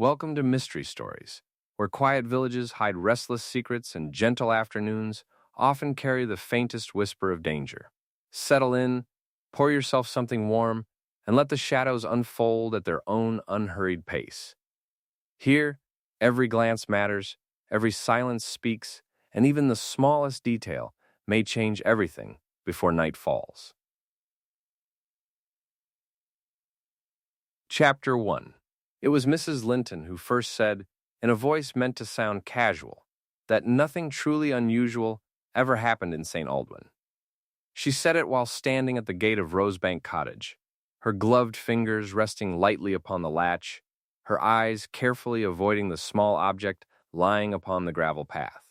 Welcome to Mystery Stories, where quiet villages hide restless secrets and gentle afternoons often carry the faintest whisper of danger. Settle in, pour yourself something warm, and let the shadows unfold at their own unhurried pace. Here, every glance matters, every silence speaks, and even the smallest detail may change everything before night falls. Chapter 1. It was Mrs. Linton who first said, in a voice meant to sound casual, that nothing truly unusual ever happened in St. Aldwyn. She said it while standing at the gate of Rosebank Cottage, her gloved fingers resting lightly upon the latch, her eyes carefully avoiding the small object lying upon the gravel path.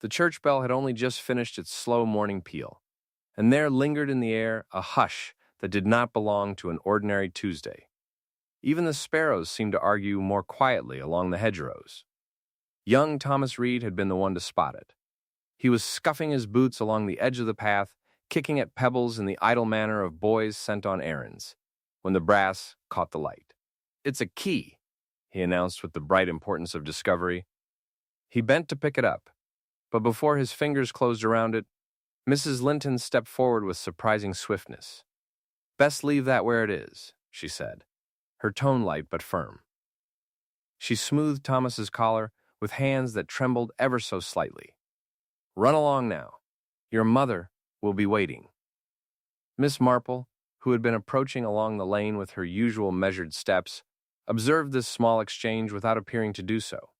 The church bell had only just finished its slow morning peal, and there lingered in the air a hush that did not belong to an ordinary Tuesday. Even the sparrows seemed to argue more quietly along the hedgerows. Young Thomas Reed had been the one to spot it. He was scuffing his boots along the edge of the path, kicking at pebbles in the idle manner of boys sent on errands, when the brass caught the light. "It's a key," he announced with the bright importance of discovery. He bent to pick it up, but before his fingers closed around it, Mrs. Linton stepped forward with surprising swiftness. "Best leave that where it is," she said, her tone light but firm. She smoothed Thomas's collar with hands that trembled ever so slightly. "Run along now. Your mother will be waiting." Miss Marple, who had been approaching along the lane with her usual measured steps, observed this small exchange without appearing to do so.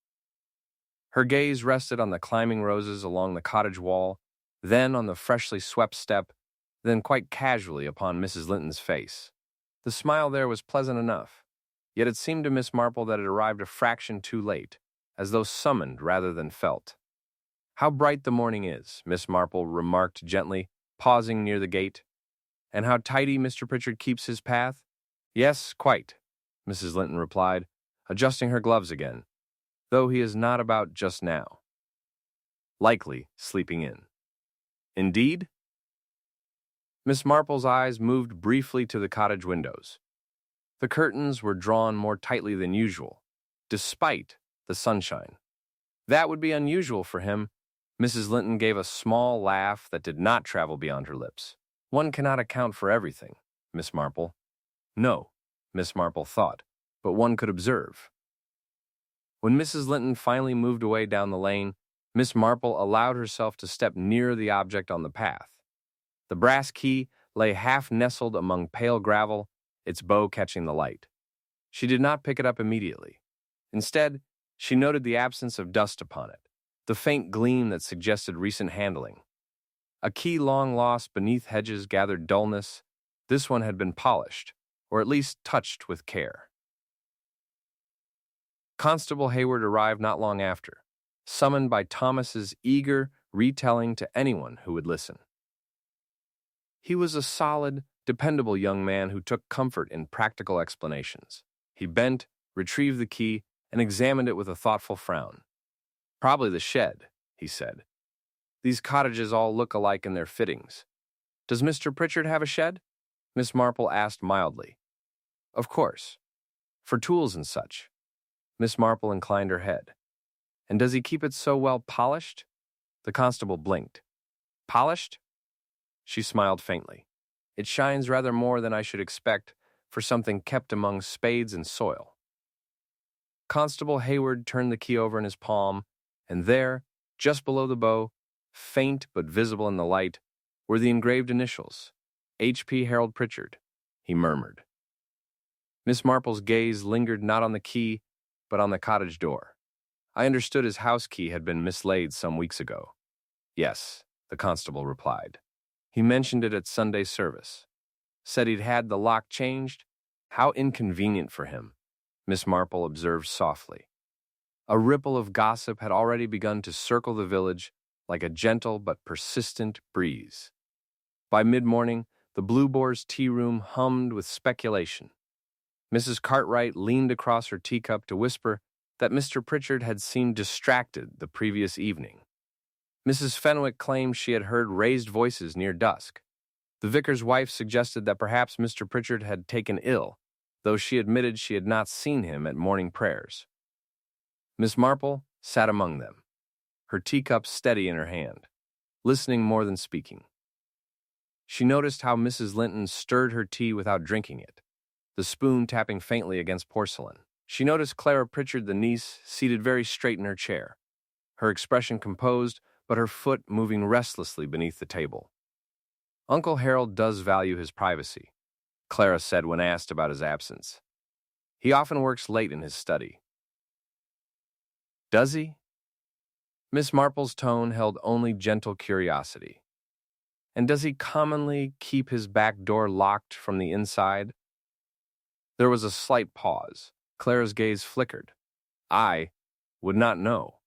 Her gaze rested on the climbing roses along the cottage wall, then on the freshly swept step, then quite casually upon Mrs. Linton's face. The smile there was pleasant enough, yet it seemed to Miss Marple that it arrived a fraction too late, as though summoned rather than felt. "How bright the morning is," Miss Marple remarked gently, pausing near the gate. "And how tidy Mr. Pritchard keeps his path?" "Yes, quite," Mrs. Linton replied, adjusting her gloves again, "though he is not about just now. Likely sleeping in." "Indeed?" Miss Marple's eyes moved briefly to the cottage windows. The curtains were drawn more tightly than usual, despite the sunshine. "That would be unusual for him." Mrs. Linton gave a small laugh that did not travel beyond her lips. "One cannot account for everything, Miss Marple." No, Miss Marple thought, but one could observe. When Mrs. Linton finally moved away down the lane, Miss Marple allowed herself to step nearer the object on the path. The brass key lay half-nestled among pale gravel, its bow catching the light. She did not pick it up immediately. Instead, she noted the absence of dust upon it, the faint gleam that suggested recent handling. A key long lost beneath hedges gathered dullness. This one had been polished, or at least touched with care. Constable Hayward arrived not long after, summoned by Thomas's eager retelling to anyone who would listen. He was a solid, dependable young man who took comfort in practical explanations. He bent, retrieved the key, and examined it with a thoughtful frown. "Probably the shed," he said. "These cottages all look alike in their fittings." "Does Mr. Pritchard have a shed?" Miss Marple asked mildly. "Of course. For tools and such." Miss Marple inclined her head. "And does he keep it so well polished?" The constable blinked. "Polished?" She smiled faintly. "It shines rather more than I should expect for something kept among spades and soil." Constable Hayward turned the key over in his palm, and there, just below the bow, faint but visible in the light, were the engraved initials, H.P. Harold Pritchard, he murmured. Miss Marple's gaze lingered not on the key, but on the cottage door. "I understood his house key had been mislaid some weeks ago." "Yes," the constable replied. "He mentioned it at Sunday service. Said he'd had the lock changed. How inconvenient for him," Miss Marple observed softly. A ripple of gossip had already begun to circle the village like a gentle but persistent breeze. By mid-morning, the Blue Boar's tea room hummed with speculation. Mrs. Cartwright leaned across her teacup to whisper that Mr. Pritchard had seemed distracted the previous evening. Mrs. Fenwick claimed she had heard raised voices near dusk. The vicar's wife suggested that perhaps Mr. Pritchard had taken ill, though she admitted she had not seen him at morning prayers. Miss Marple sat among them, her teacup steady in her hand, listening more than speaking. She noticed how Mrs. Linton stirred her tea without drinking it, the spoon tapping faintly against porcelain. She noticed Clara Pritchard, the niece, seated very straight in her chair, her expression composed, but her foot moving restlessly beneath the table. "Uncle Harold does value his privacy," Clara said when asked about his absence. "He often works late in his study." "Does he?" Miss Marple's tone held only gentle curiosity. "And does he commonly keep his back door locked from the inside?" There was a slight pause. Clara's gaze flickered. "I would not know."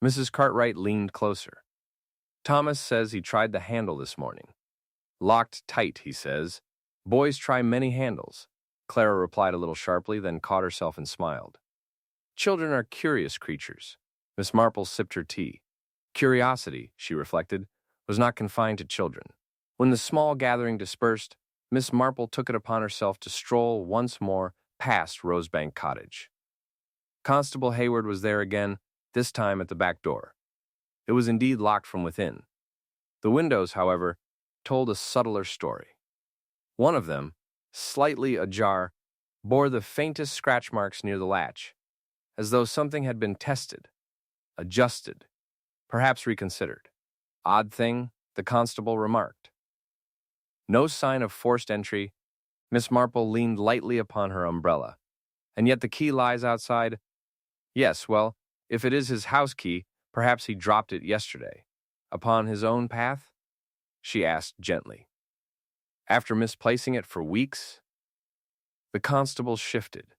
Mrs. Cartwright leaned closer. "Thomas says he tried the handle this morning. Locked tight, he says. Boys try many handles." Clara replied a little sharply, then caught herself and smiled. Children are curious creatures. Miss Marple sipped her tea. Curiosity, she reflected, was not confined to children. When the small gathering dispersed, Miss Marple took it upon herself to stroll once more past Rosebank Cottage. Constable Hayward was there again, this time at the back door. It was indeed locked from within. The windows, however, told a subtler story. One of them, slightly ajar, bore the faintest scratch marks near the latch, as though something had been tested, adjusted, perhaps reconsidered. "Odd thing," the constable remarked. No sign of forced entry. Miss Marple leaned lightly upon her umbrella. "And yet the key lies outside?" "Yes, well, if it is his house key, perhaps he dropped it yesterday." "Upon his own path?" she asked gently. "After misplacing it for weeks?" The constable shifted.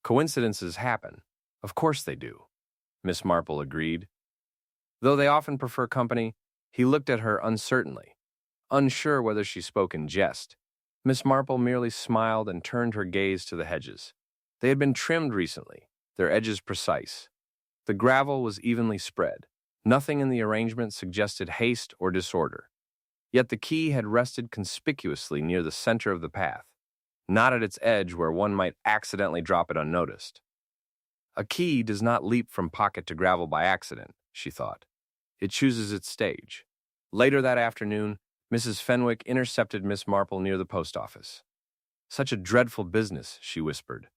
"Coincidences happen. Of course they do," Miss Marple agreed. Though they often prefer company, he looked at her uncertainly, unsure whether she spoke in jest. Miss Marple merely smiled and turned her gaze to the hedges. They had been trimmed recently, their edges precise. The gravel was evenly spread. Nothing in the arrangement suggested haste or disorder. Yet the key had rested conspicuously near the center of the path, not at its edge where one might accidentally drop it unnoticed. A key does not leap from pocket to gravel by accident, she thought. It chooses its stage. Later that afternoon, Mrs. Fenwick intercepted Miss Marple near the post office. "Such a dreadful business," she whispered,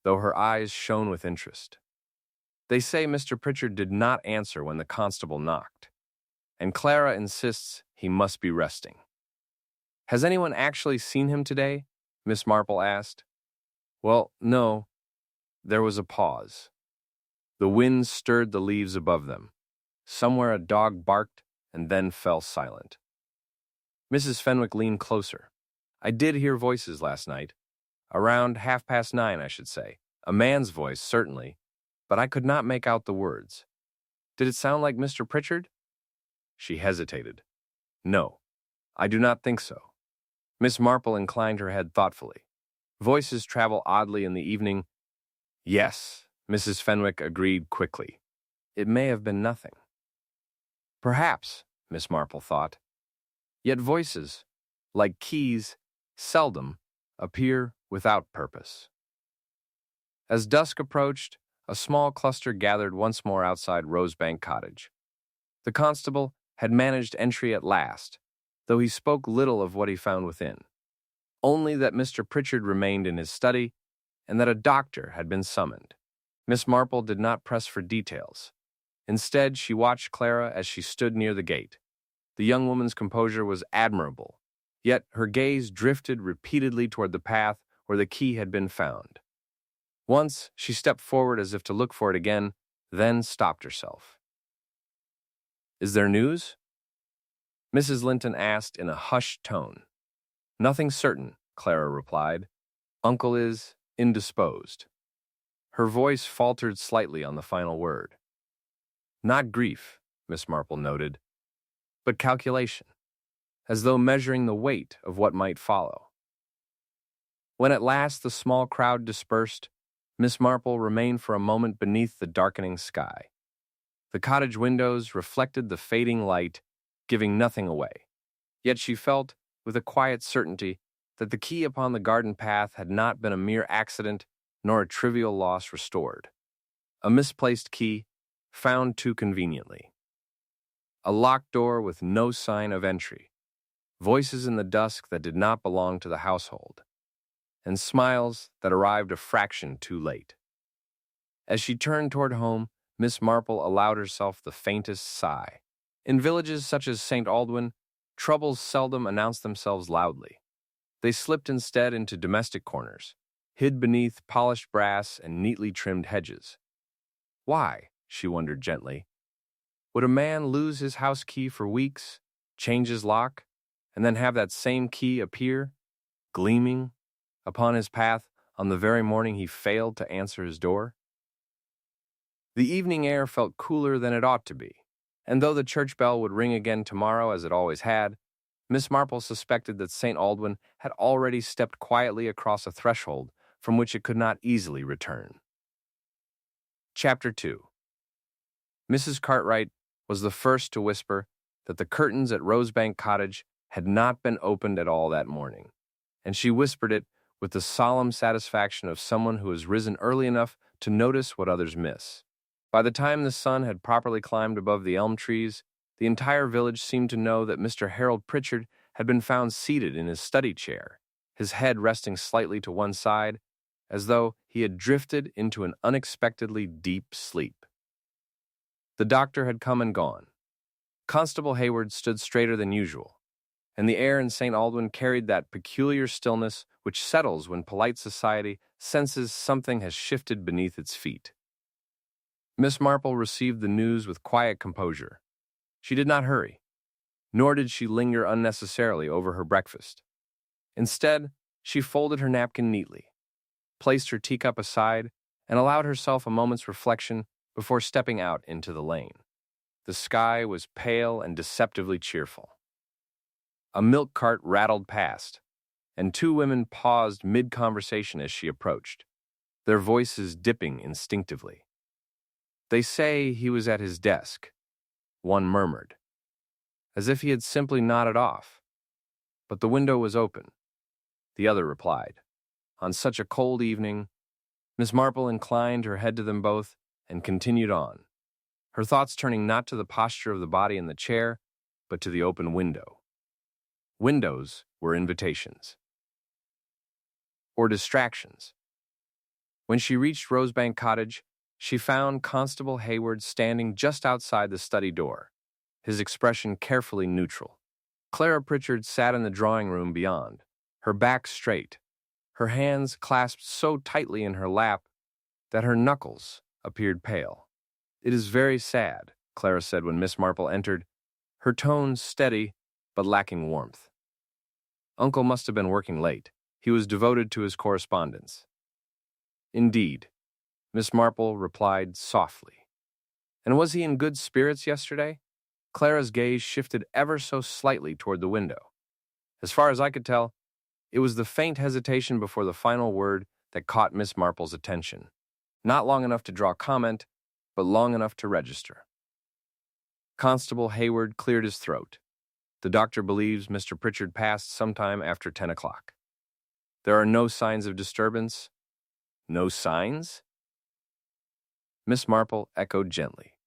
though her eyes shone with interest. "They say Mr. Pritchard did not answer when the constable knocked, and Clara insists he must be resting." "Has anyone actually seen him today?" Miss Marple asked. "Well, no." There was a pause. The wind stirred the leaves above them. Somewhere a dog barked and then fell silent. Mrs. Fenwick leaned closer. "I did hear voices last night. Around 9:30, I should say. A man's voice, certainly, but I could not make out the words. Did it sound like Mr. Pritchard?" She hesitated. "No, I do not think so." Miss Marple inclined her head thoughtfully. "Voices travel oddly in the evening." "Yes," Mrs. Fenwick agreed quickly. "It may have been nothing." Perhaps, Miss Marple thought. Yet voices, like keys, seldom appear without purpose. As dusk approached, a small cluster gathered once more outside Rosebank Cottage. The constable had managed entry at last, though he spoke little of what he found within. Only that Mr. Pritchard remained in his study, and that a doctor had been summoned. Miss Marple did not press for details. Instead, she watched Clara as she stood near the gate. The young woman's composure was admirable, yet her gaze drifted repeatedly toward the path where the key had been found. Once, she stepped forward as if to look for it again, then stopped herself. "Is there news?" Mrs. Linton asked in a hushed tone. "Nothing certain," Clara replied. "Uncle is indisposed." Her voice faltered slightly on the final word. "Not grief," Miss Marple noted, "but calculation, as though measuring the weight of what might follow." When at last the small crowd dispersed, Miss Marple remained for a moment beneath the darkening sky. The cottage windows reflected the fading light, giving nothing away. Yet she felt, with a quiet certainty, that the key upon the garden path had not been a mere accident nor a trivial loss restored. A misplaced key, found too conveniently. A locked door with no sign of entry. Voices in the dusk that did not belong to the household. And smiles that arrived a fraction too late. As she turned toward home, Miss Marple allowed herself the faintest sigh. In villages such as St. Aldwyn, troubles seldom announce themselves loudly. They slipped instead into domestic corners, hid beneath polished brass and neatly trimmed hedges. Why, she wondered gently, would a man lose his house key for weeks, change his lock, and then have that same key appear, gleaming, upon his path on the very morning he failed to answer his door? The evening air felt cooler than it ought to be, and though the church bell would ring again tomorrow as it always had, Miss Marple suspected that St. Aldwyn had already stepped quietly across a threshold from which it could not easily return. Chapter 2. Mrs. Cartwright was the first to whisper that the curtains at Rosebank Cottage had not been opened at all that morning, and she whispered it with the solemn satisfaction of someone who has risen early enough to notice what others miss. By the time the sun had properly climbed above the elm trees, the entire village seemed to know that Mr. Harold Pritchard had been found seated in his study chair, his head resting slightly to one side, as though he had drifted into an unexpectedly deep sleep. The doctor had come and gone. Constable Hayward stood straighter than usual, and the air in St. Aldwyn carried that peculiar stillness which settles when polite society senses something has shifted beneath its feet. Miss Marple received the news with quiet composure. She did not hurry, nor did she linger unnecessarily over her breakfast. Instead, she folded her napkin neatly, placed her teacup aside, and allowed herself a moment's reflection before stepping out into the lane. The sky was pale and deceptively cheerful. A milk cart rattled past, and two women paused mid-conversation as she approached, their voices dipping instinctively. "They say he was at his desk," one murmured, as if he had simply nodded off. "But the window was open," the other replied. "On such a cold evening." Miss Marple inclined her head to them both and continued on, her thoughts turning not to the posture of the body in the chair, but to the open window. Windows were invitations. Or distractions. When she reached Rosebank Cottage, she found Constable Hayward standing just outside the study door, his expression carefully neutral. Clara Pritchard sat in the drawing-room beyond, her back straight, her hands clasped so tightly in her lap that her knuckles appeared pale. "It is very sad," Clara said when Miss Marple entered, her tone steady but lacking warmth. "Uncle must have been working late. He was devoted to his correspondence." "Indeed," Miss Marple replied softly. "And was he in good spirits yesterday?" Clara's gaze shifted ever so slightly toward the window. As far as I could tell, it was the faint hesitation before the final word that caught Miss Marple's attention. Not long enough to draw comment, but long enough to register. Constable Hayward cleared his throat. "The doctor believes Mr. Pritchard passed sometime after 10 o'clock. There are no signs of disturbance?" "No signs?" Miss Marple echoed gently.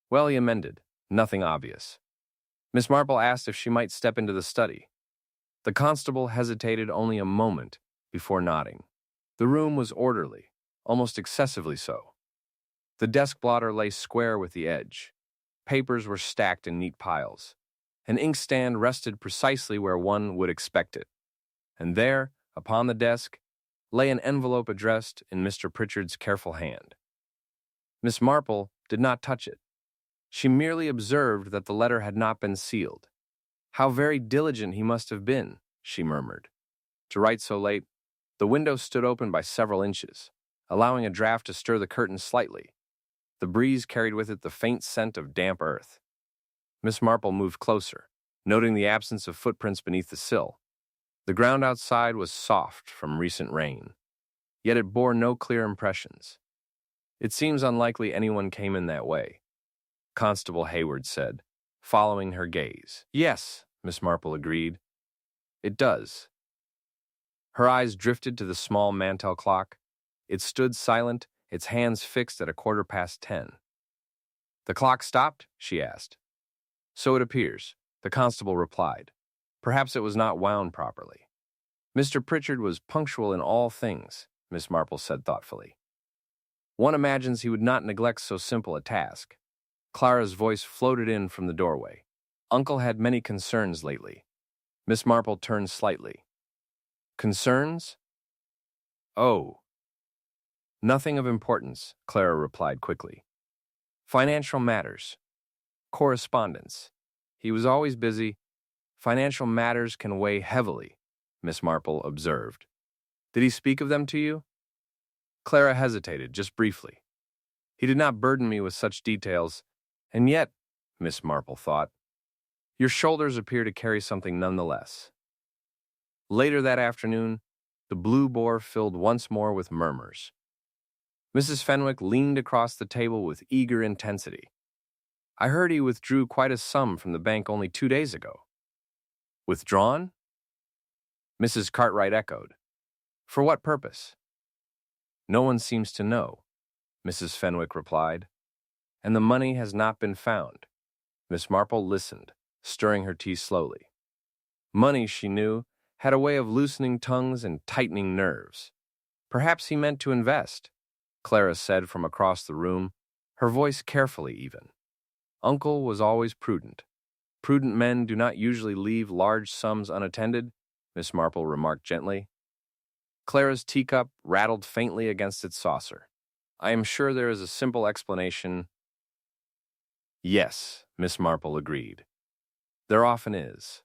"Well," he amended, "nothing obvious." Miss Marple asked if she might step into the study. The constable hesitated only a moment before nodding. The room was orderly, almost excessively so. The desk blotter lay square with the edge. Papers were stacked in neat piles. An inkstand rested precisely where one would expect it. And there, upon the desk, lay an envelope addressed in Mr. Pritchard's careful hand. Miss Marple did not touch it. She merely observed that the letter had not been sealed. "How very diligent he must have been," she murmured, "to write so late." The window stood open by several inches, allowing a draft to stir the curtains slightly. The breeze carried with it the faint scent of damp earth. Miss Marple moved closer, noting the absence of footprints beneath the sill. The ground outside was soft from recent rain, yet it bore no clear impressions. "It seems unlikely anyone came in that way," Constable Hayward said, following her gaze. "Yes," Miss Marple agreed. "It does." Her eyes drifted to the small mantel clock. It stood silent its hands fixed at 10:15. "The clock stopped?" she asked. "So it appears," the constable replied. "Perhaps it was not wound properly." "Mr. Pritchard was punctual in all things," Miss Marple said thoughtfully. "One imagines he would not neglect so simple a task." Clara's voice floated in from the doorway. "Uncle had many concerns lately." Miss Marple turned slightly. "Concerns? Oh, nothing of importance," Clara replied quickly. "Financial matters. Correspondence. He was always busy. Financial matters can weigh heavily," Miss Marple observed. "Did he speak of them to you?" Clara hesitated, just briefly. "He did not burden me with such details, and yet," Miss Marple thought, "your shoulders appear to carry something nonetheless." Later that afternoon, the Blue Boar filled once more with murmurs. Mrs. Fenwick leaned across the table with eager intensity. "I heard he withdrew quite a sum from the bank only 2 days ago." "Withdrawn?" Mrs. Cartwright echoed. "For what purpose?" "No one seems to know," Mrs. Fenwick replied. "And the money has not been found." Miss Marple listened, stirring her tea slowly. Money, she knew, had a way of loosening tongues and tightening nerves. "Perhaps he meant to invest," Clara said from across the room, her voice carefully even. "Uncle was always prudent." "Prudent men do not usually leave large sums unattended," Miss Marple remarked gently. Clara's teacup rattled faintly against its saucer. "I am sure there is a simple explanation." "Yes," Miss Marple agreed. "There often is."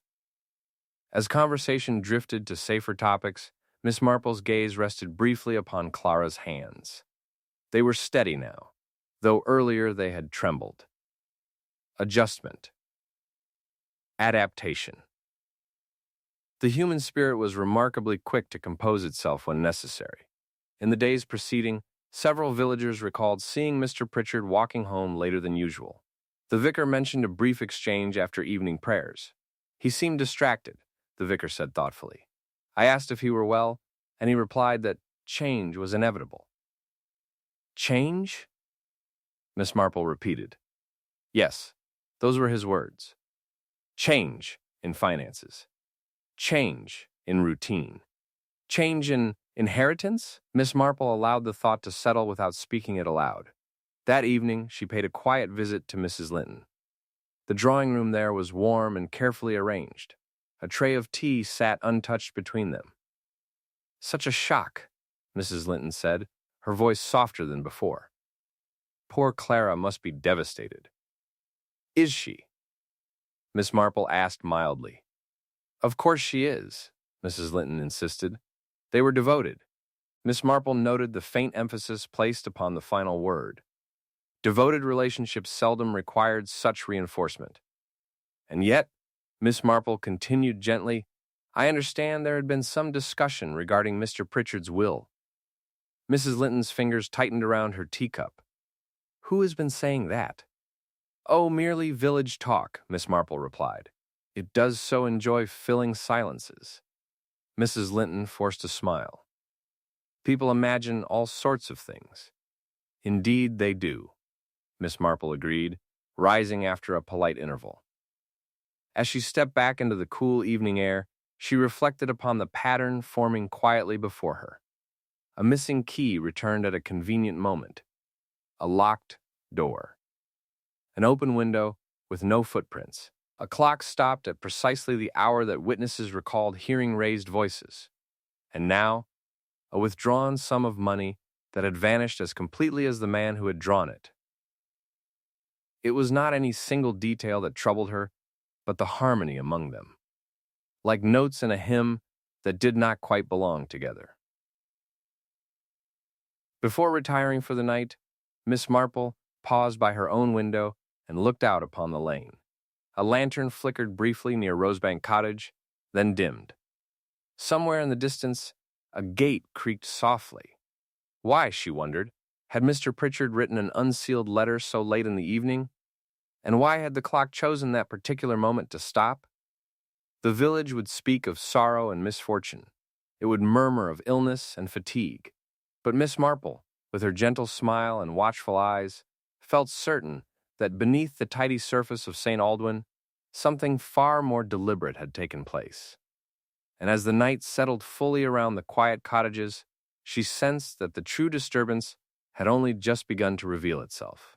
As conversation drifted to safer topics, Miss Marple's gaze rested briefly upon Clara's hands. They were steady now, though earlier they had trembled. Adjustment. Adaptation. The human spirit was remarkably quick to compose itself when necessary. In the days preceding, several villagers recalled seeing Mr. Pritchard walking home later than usual. The vicar mentioned a brief exchange after evening prayers. "He seemed distracted," the vicar said thoughtfully. "I asked if he were well, and he replied that change was inevitable." "Change?" Miss Marple repeated. "Yes, those were his words. Change in finances. Change in routine. Change in inheritance?" Miss Marple allowed the thought to settle without speaking it aloud. That evening, she paid a quiet visit to Mrs. Linton. The drawing room there was warm and carefully arranged. A tray of tea sat untouched between them. "Such a shock," Mrs. Linton said, her voice softer than before. "Poor Clara must be devastated." "Is she?" Miss Marple asked mildly. "Of course she is," Mrs. Linton insisted. "They were devoted." Miss Marple noted the faint emphasis placed upon the final word. Devoted relationships seldom required such reinforcement. "And yet," Miss Marple continued gently, "I understand there had been some discussion regarding Mr. Pritchard's will." Mrs. Linton's fingers tightened around her teacup. "Who has been saying that?" "Oh, merely village talk," Miss Marple replied. "It does so enjoy filling silences." Mrs. Linton forced a smile. "People imagine all sorts of things." "Indeed they do," Miss Marple agreed, rising after a polite interval. As she stepped back into the cool evening air, she reflected upon the pattern forming quietly before her. A missing key returned at a convenient moment. A locked door. An open window with no footprints. A clock stopped at precisely the hour that witnesses recalled hearing raised voices. And now, a withdrawn sum of money that had vanished as completely as the man who had drawn it. It was not any single detail that troubled her, but the harmony among them, like notes in a hymn that did not quite belong together. Before retiring for the night, Miss Marple paused by her own window and looked out upon the lane. A lantern flickered briefly near Rosebank Cottage, then dimmed. Somewhere in the distance, a gate creaked softly. Why, she wondered, had Mr. Pritchard written an unsealed letter so late in the evening? And why had the clock chosen that particular moment to stop? The village would speak of sorrow and misfortune. It would murmur of illness and fatigue. But Miss Marple, with her gentle smile and watchful eyes, felt certain that beneath the tidy surface of St. Aldwyn, something far more deliberate had taken place. And as the night settled fully around the quiet cottages, she sensed that the true disturbance had only just begun to reveal itself.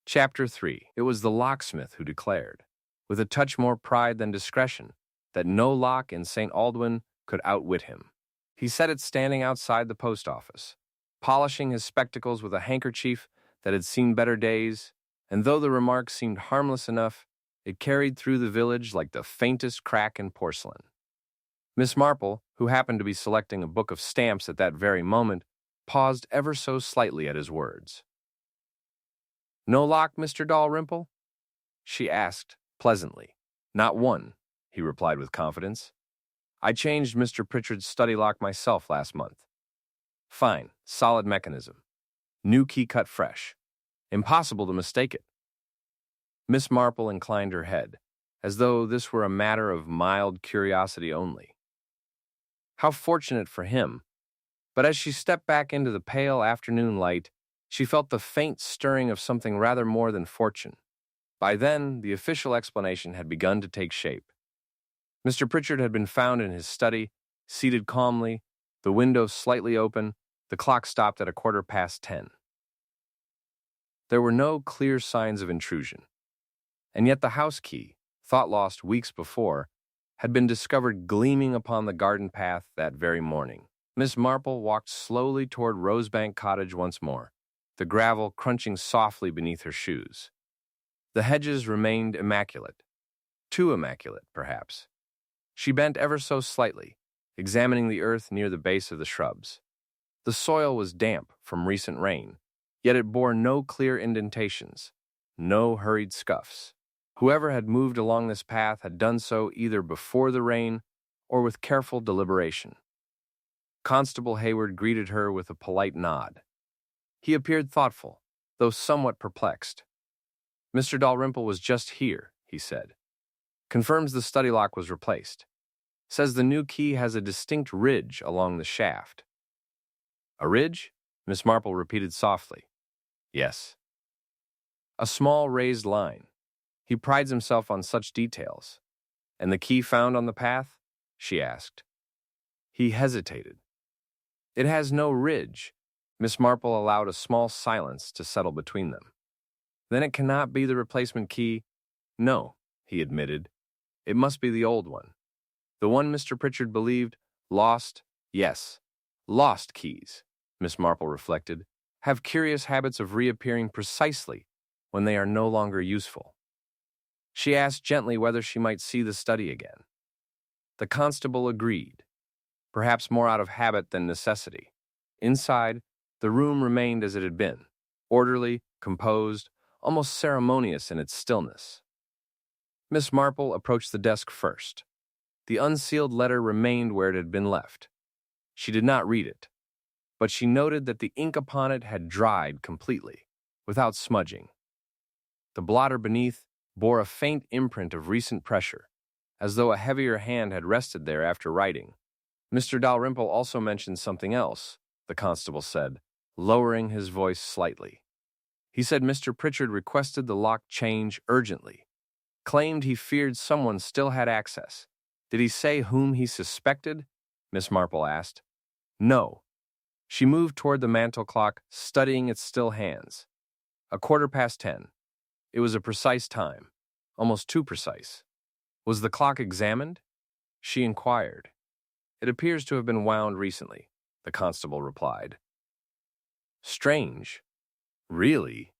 Chapter 3. It was the locksmith who declared, with a touch more pride than discretion, that no lock in St. Aldwyn could outwit him. He said it standing outside the post office, polishing his spectacles with a handkerchief that had seen better days, and though the remark seemed harmless enough, it carried through the village like the faintest crack in porcelain. Miss Marple, who happened to be selecting a book of stamps at that very moment, paused ever so slightly at his words. "No lock, Mr. Dalrymple?" she asked pleasantly. "Not one," he replied with confidence. "I changed Mr. Pritchard's study lock myself last month. Fine, solid mechanism. New key cut fresh. Impossible to mistake it." Miss Marple inclined her head, as though this were a matter of mild curiosity only. How fortunate for him! But as she stepped back into the pale afternoon light, she felt the faint stirring of something rather more than fortune. By then, the official explanation had begun to take shape. Mr. Pritchard had been found in his study, seated calmly, the window slightly open, the clock stopped at 10:15. There were no clear signs of intrusion, and yet the house key, thought lost weeks before, had been discovered gleaming upon the garden path that very morning. Miss Marple walked slowly toward Rosebank Cottage once more, the gravel crunching softly beneath her shoes. The hedges remained immaculate. Too immaculate, perhaps. She bent ever so slightly, examining the earth near the base of the shrubs. The soil was damp from recent rain, yet it bore no clear indentations, no hurried scuffs. Whoever had moved along this path had done so either before the rain or with careful deliberation. Constable Hayward greeted her with a polite nod. He appeared thoughtful, though somewhat perplexed. "Mr. Dalrymple was just here," he said. "Confirms the study lock was replaced. Says the new key has a distinct ridge along the shaft." "A ridge?" Miss Marple repeated softly. "Yes." "A small raised line. He prides himself on such details." "And the key found on the path?" she asked. He hesitated. "It has no ridge." Miss Marple allowed a small silence to settle between them. "Then it cannot be the replacement key?" "No," he admitted. "It must be the old one. The one Mr. Pritchard believed lost, yes, lost keys," Miss Marple reflected, "have curious habits of reappearing precisely when they are no longer useful." She asked gently whether she might see the study again. The constable agreed, perhaps more out of habit than necessity. Inside, the room remained as it had been, orderly, composed, almost ceremonious in its stillness. Miss Marple approached the desk first. The unsealed letter remained where it had been left. She did not read it, but she noted that the ink upon it had dried completely, without smudging. The blotter beneath bore a faint imprint of recent pressure, as though a heavier hand had rested there after writing. "Mr. Dalrymple also mentioned something else," the constable said, lowering his voice slightly. "He said Mr. Pritchard requested the lock change urgently. Claimed he feared someone still had access. Did he say whom he suspected?" Miss Marple asked. "No." She moved toward the mantel clock, studying its still hands. 10:15. It was a precise time, almost too precise. "Was the clock examined?" she inquired. "It appears to have been wound recently," the constable replied. "Strange. Really?"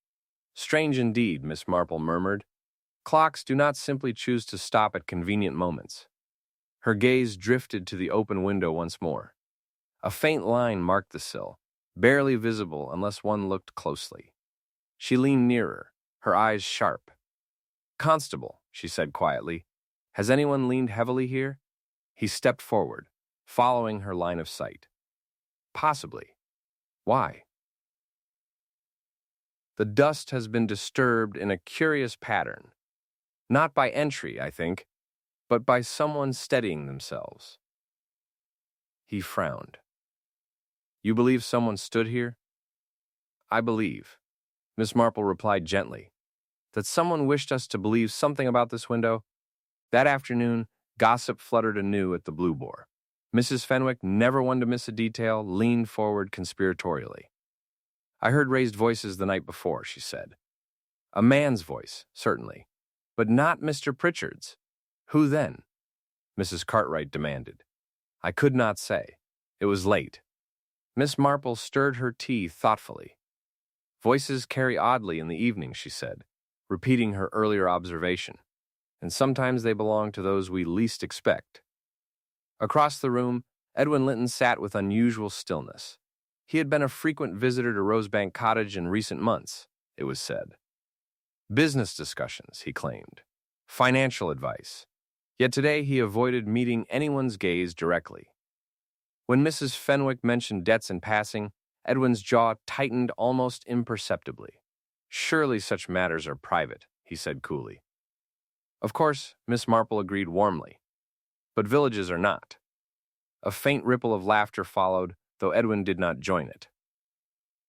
"Strange indeed," Miss Marple murmured. "Clocks do not simply choose to stop at convenient moments." Her gaze drifted to the open window once more. A faint line marked the sill, barely visible unless one looked closely. She leaned nearer, her eyes sharp. "Constable," she said quietly, "has anyone leaned heavily here?" He stepped forward, following her line of sight. "Possibly. Why?" "The dust has been disturbed in a curious pattern. Not by entry, I think, but by someone steadying themselves." He frowned. You believe someone stood here? I believe, Miss Marple replied gently, that someone wished us to believe something about this window. That afternoon, gossip fluttered anew at the Blue Boar. Mrs. Fenwick, never one to miss a detail, leaned forward conspiratorially. I heard raised voices the night before, she said. A man's voice, certainly, but not Mr. Pritchard's. Who then? Mrs. Cartwright demanded. I could not say. It was late. Miss Marple stirred her tea thoughtfully. Voices carry oddly in the evening, she said, repeating her earlier observation, and sometimes they belong to those we least expect. Across the room, Edwin Linton sat with unusual stillness. He had been a frequent visitor to Rosebank Cottage in recent months, it was said. Business discussions, he claimed. Financial advice. Yet today he avoided meeting anyone's gaze directly. When Mrs. Fenwick mentioned debts in passing, Edwin's jaw tightened almost imperceptibly. Surely such matters are private, he said coolly. Of course, Miss Marple agreed warmly. But villages are not. A faint ripple of laughter followed, though Edwin did not join it.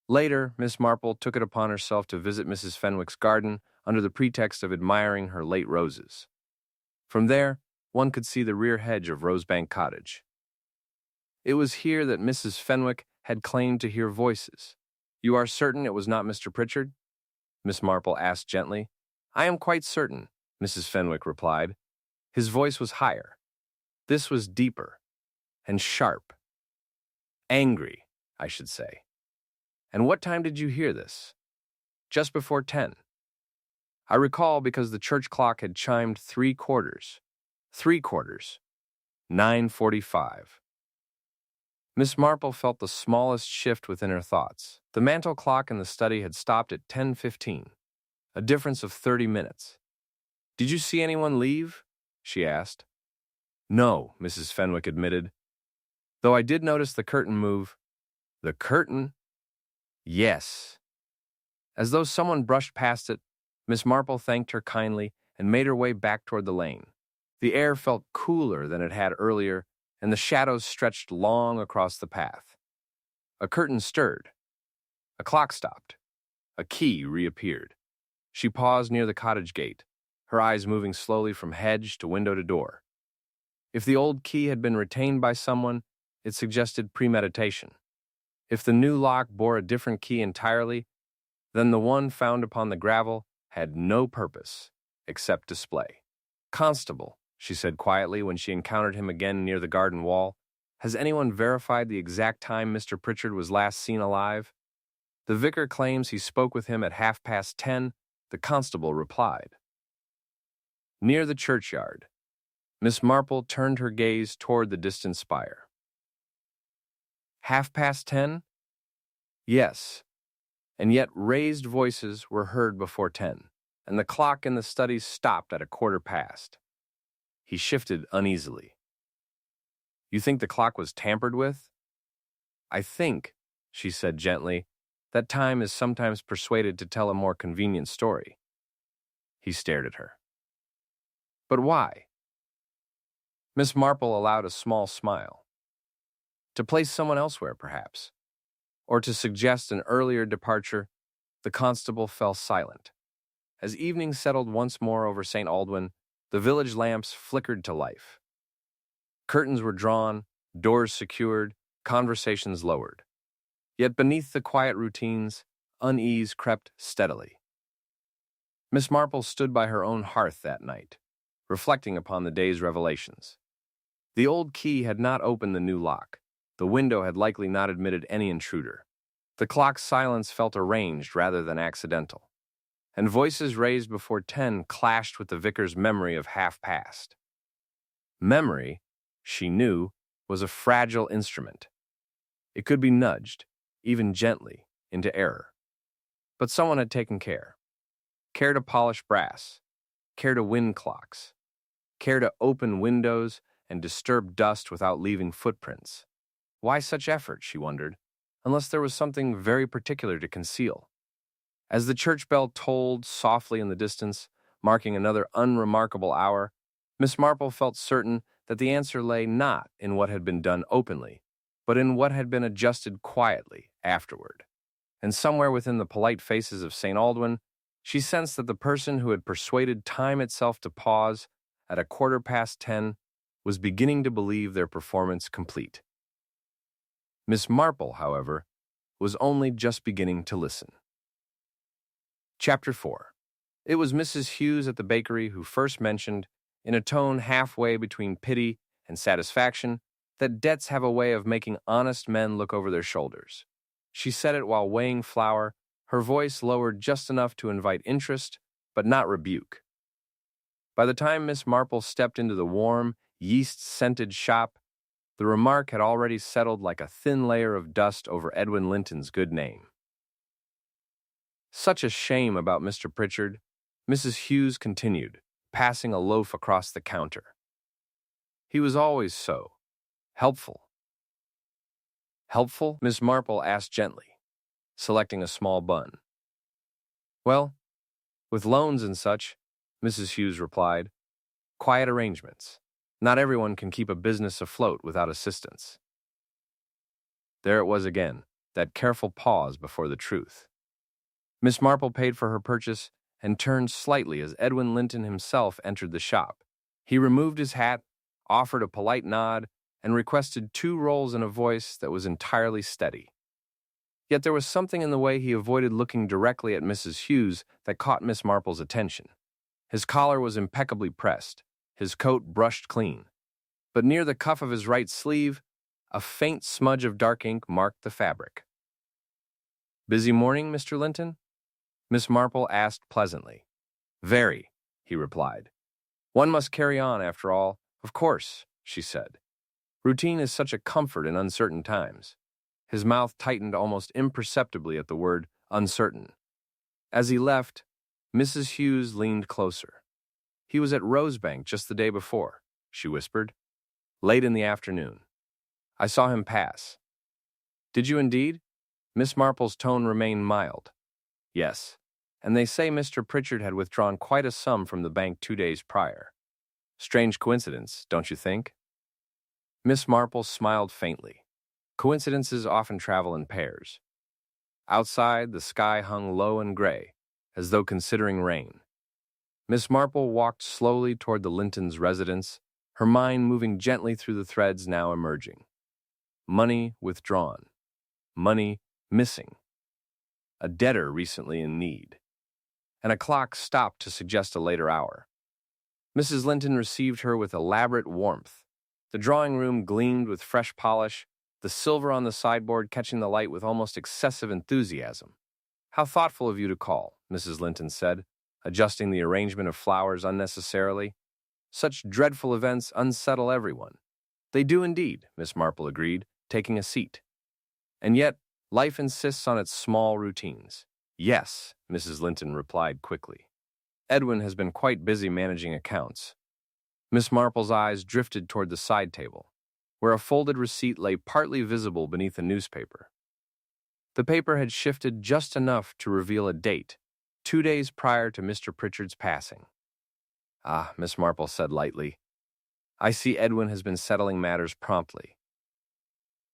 Later, Miss Marple took it upon herself to visit Mrs. Fenwick's garden under the pretext of admiring her late roses. From there, one could see the rear hedge of Rosebank Cottage. It was here that Mrs. Fenwick had claimed to hear voices. You are certain it was not Mr. Pritchard? Miss Marple asked gently. I am quite certain, Mrs. Fenwick replied. His voice was higher. This was deeper and sharp. Angry, I should say. And what time did you hear this? Just before 10. I recall because the church clock had chimed 3 quarters. 3 quarters. 9:45. Miss Marple felt the smallest shift within her thoughts. The mantel clock in the study had stopped at 10:15, a difference of 30 minutes. Did you see anyone leave? She asked. No, Mrs. Fenwick admitted, though I did notice the curtain move. The curtain? Yes. As though someone brushed past it, Miss Marple thanked her kindly and made her way back toward the lane. The air felt cooler than it had earlier, and the shadows stretched long across the path. A curtain stirred. A clock stopped. A key reappeared. She paused near the cottage gate, her eyes moving slowly from hedge to window to door. If the old key had been retained by someone, it suggested premeditation. If the new lock bore a different key entirely, then the one found upon the gravel had no purpose except display. Constable, she said quietly when she encountered him again near the garden wall, has anyone verified the exact time Mr. Pritchard was last seen alive? The vicar claims he spoke with him at 10:30, the constable replied. Near the churchyard, Miss Marple turned her gaze toward the distant spire. 10:30? Yes, and yet raised voices were heard before 10, and the clock in the study stopped at 15:15. He shifted uneasily. You think the clock was tampered with? I think, she said gently, that time is sometimes persuaded to tell a more convenient story. He stared at her. But why? Miss Marple allowed a small smile. To place someone elsewhere, perhaps. Or to suggest an earlier departure, the constable fell silent. As evening settled once more over St. Aldwyn, the village lamps flickered to life. Curtains were drawn, doors secured, conversations lowered. Yet beneath the quiet routines, unease crept steadily. Miss Marple stood by her own hearth that night, reflecting upon the day's revelations. The old key had not opened the new lock. The window had likely not admitted any intruder. The clock's silence felt arranged rather than accidental. And voices raised before 10 clashed with the vicar's memory of 10:30. Memory, she knew, was a fragile instrument. It could be nudged, even gently, into error. But someone had taken care. Care to polish brass, care to wind clocks, care to open windows and disturb dust without leaving footprints. Why such effort, she wondered, unless there was something very particular to conceal? As the church bell tolled softly in the distance, marking another unremarkable hour, Miss Marple felt certain that the answer lay not in what had been done openly, but in what had been adjusted quietly afterward. And somewhere within the polite faces of St. Aldwyn, she sensed that the person who had persuaded time itself to pause at 10:15 was beginning to believe their performance complete. Miss Marple, however, was only just beginning to listen. Chapter 4. It was Mrs. Hughes at the bakery who first mentioned, in a tone halfway between pity and satisfaction, that debts have a way of making honest men look over their shoulders. She said it while weighing flour, her voice lowered just enough to invite interest, but not rebuke. By the time Miss Marple stepped into the warm, yeast-scented shop, the remark had already settled like a thin layer of dust over Edwin Linton's good name. Such a shame about Mr. Pritchard, Mrs. Hughes continued, passing a loaf across the counter. He was always so helpful. Helpful? Miss Marple asked gently, selecting a small bun. Well, with loans and such, Mrs. Hughes replied. Quiet arrangements. Not everyone can keep a business afloat without assistance. There it was again, that careful pause before the truth. Miss Marple paid for her purchase and turned slightly as Edwin Linton himself entered the shop. He removed his hat, offered a polite nod, and requested 2 rolls in a voice that was entirely steady. Yet there was something in the way he avoided looking directly at Mrs. Hughes that caught Miss Marple's attention. His collar was impeccably pressed, his coat brushed clean, but near the cuff of his right sleeve, a faint smudge of dark ink marked the fabric. Busy morning, Mr. Linton? Miss Marple asked pleasantly. Very, he replied. One must carry on, after all. Of course, she said. Routine is such a comfort in uncertain times. His mouth tightened almost imperceptibly at the word uncertain. As he left, Mrs. Hughes leaned closer. He was at Rosebank just the day before, she whispered. Late in the afternoon. I saw him pass. Did you indeed? Miss Marple's tone remained mild. Yes, and they say Mr. Pritchard had withdrawn quite a sum from the bank 2 days prior. Strange coincidence, don't you think? Miss Marple smiled faintly. Coincidences often travel in pairs. Outside, the sky hung low and gray, as though considering rain. Miss Marple walked slowly toward the Lintons' residence, her mind moving gently through the threads now emerging. Money withdrawn. Money missing. A debtor recently in need. And a clock stopped to suggest a later hour. Mrs. Linton received her with elaborate warmth. The drawing room gleamed with fresh polish, the silver on the sideboard catching the light with almost excessive enthusiasm. How thoughtful of you to call, Mrs. Linton said, adjusting the arrangement of flowers unnecessarily. Such dreadful events unsettle everyone. They do indeed, Miss Marple agreed, taking a seat. And yet, life insists on its small routines. Yes, Mrs. Linton replied quickly. Edwin has been quite busy managing accounts. Miss Marple's eyes drifted toward the side table, where a folded receipt lay partly visible beneath a newspaper. The paper had shifted just enough to reveal a date, 2 days prior to Mr. Pritchard's passing. Ah, Miss Marple said lightly, I see Edwin has been settling matters promptly.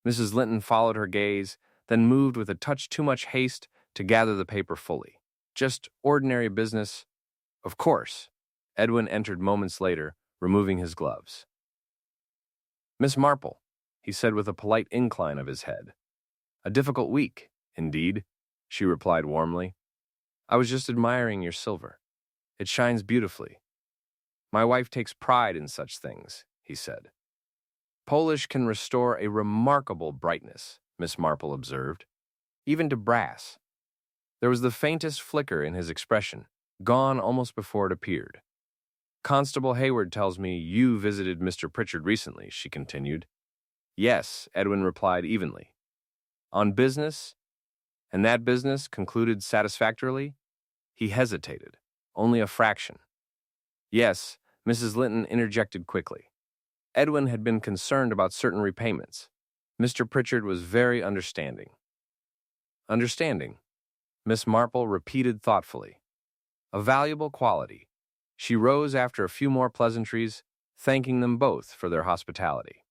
Mrs. Linton followed her gaze, then moved with a touch too much haste to gather the paper fully. Just ordinary business. Of course. Edwin entered moments later, removing his gloves. Miss Marple, he said with a polite incline of his head. A difficult week, indeed, she replied warmly. I was just admiring your silver. It shines beautifully. My wife takes pride in such things, he said. Polish can restore a remarkable brightness, Miss Marple observed, even to brass. There was the faintest flicker in his expression, gone almost before it appeared. Constable Hayward tells me you visited Mr. Pritchard recently, she continued. Yes, Edwin replied evenly. On business? And that business concluded satisfactorily? He hesitated, only a fraction. Yes, Mrs. Linton interjected quickly. Edwin had been concerned about certain repayments. Mr. Pritchard was very understanding. Understanding, Miss Marple repeated thoughtfully. A valuable quality. She rose after a few more pleasantries, thanking them both for their hospitality.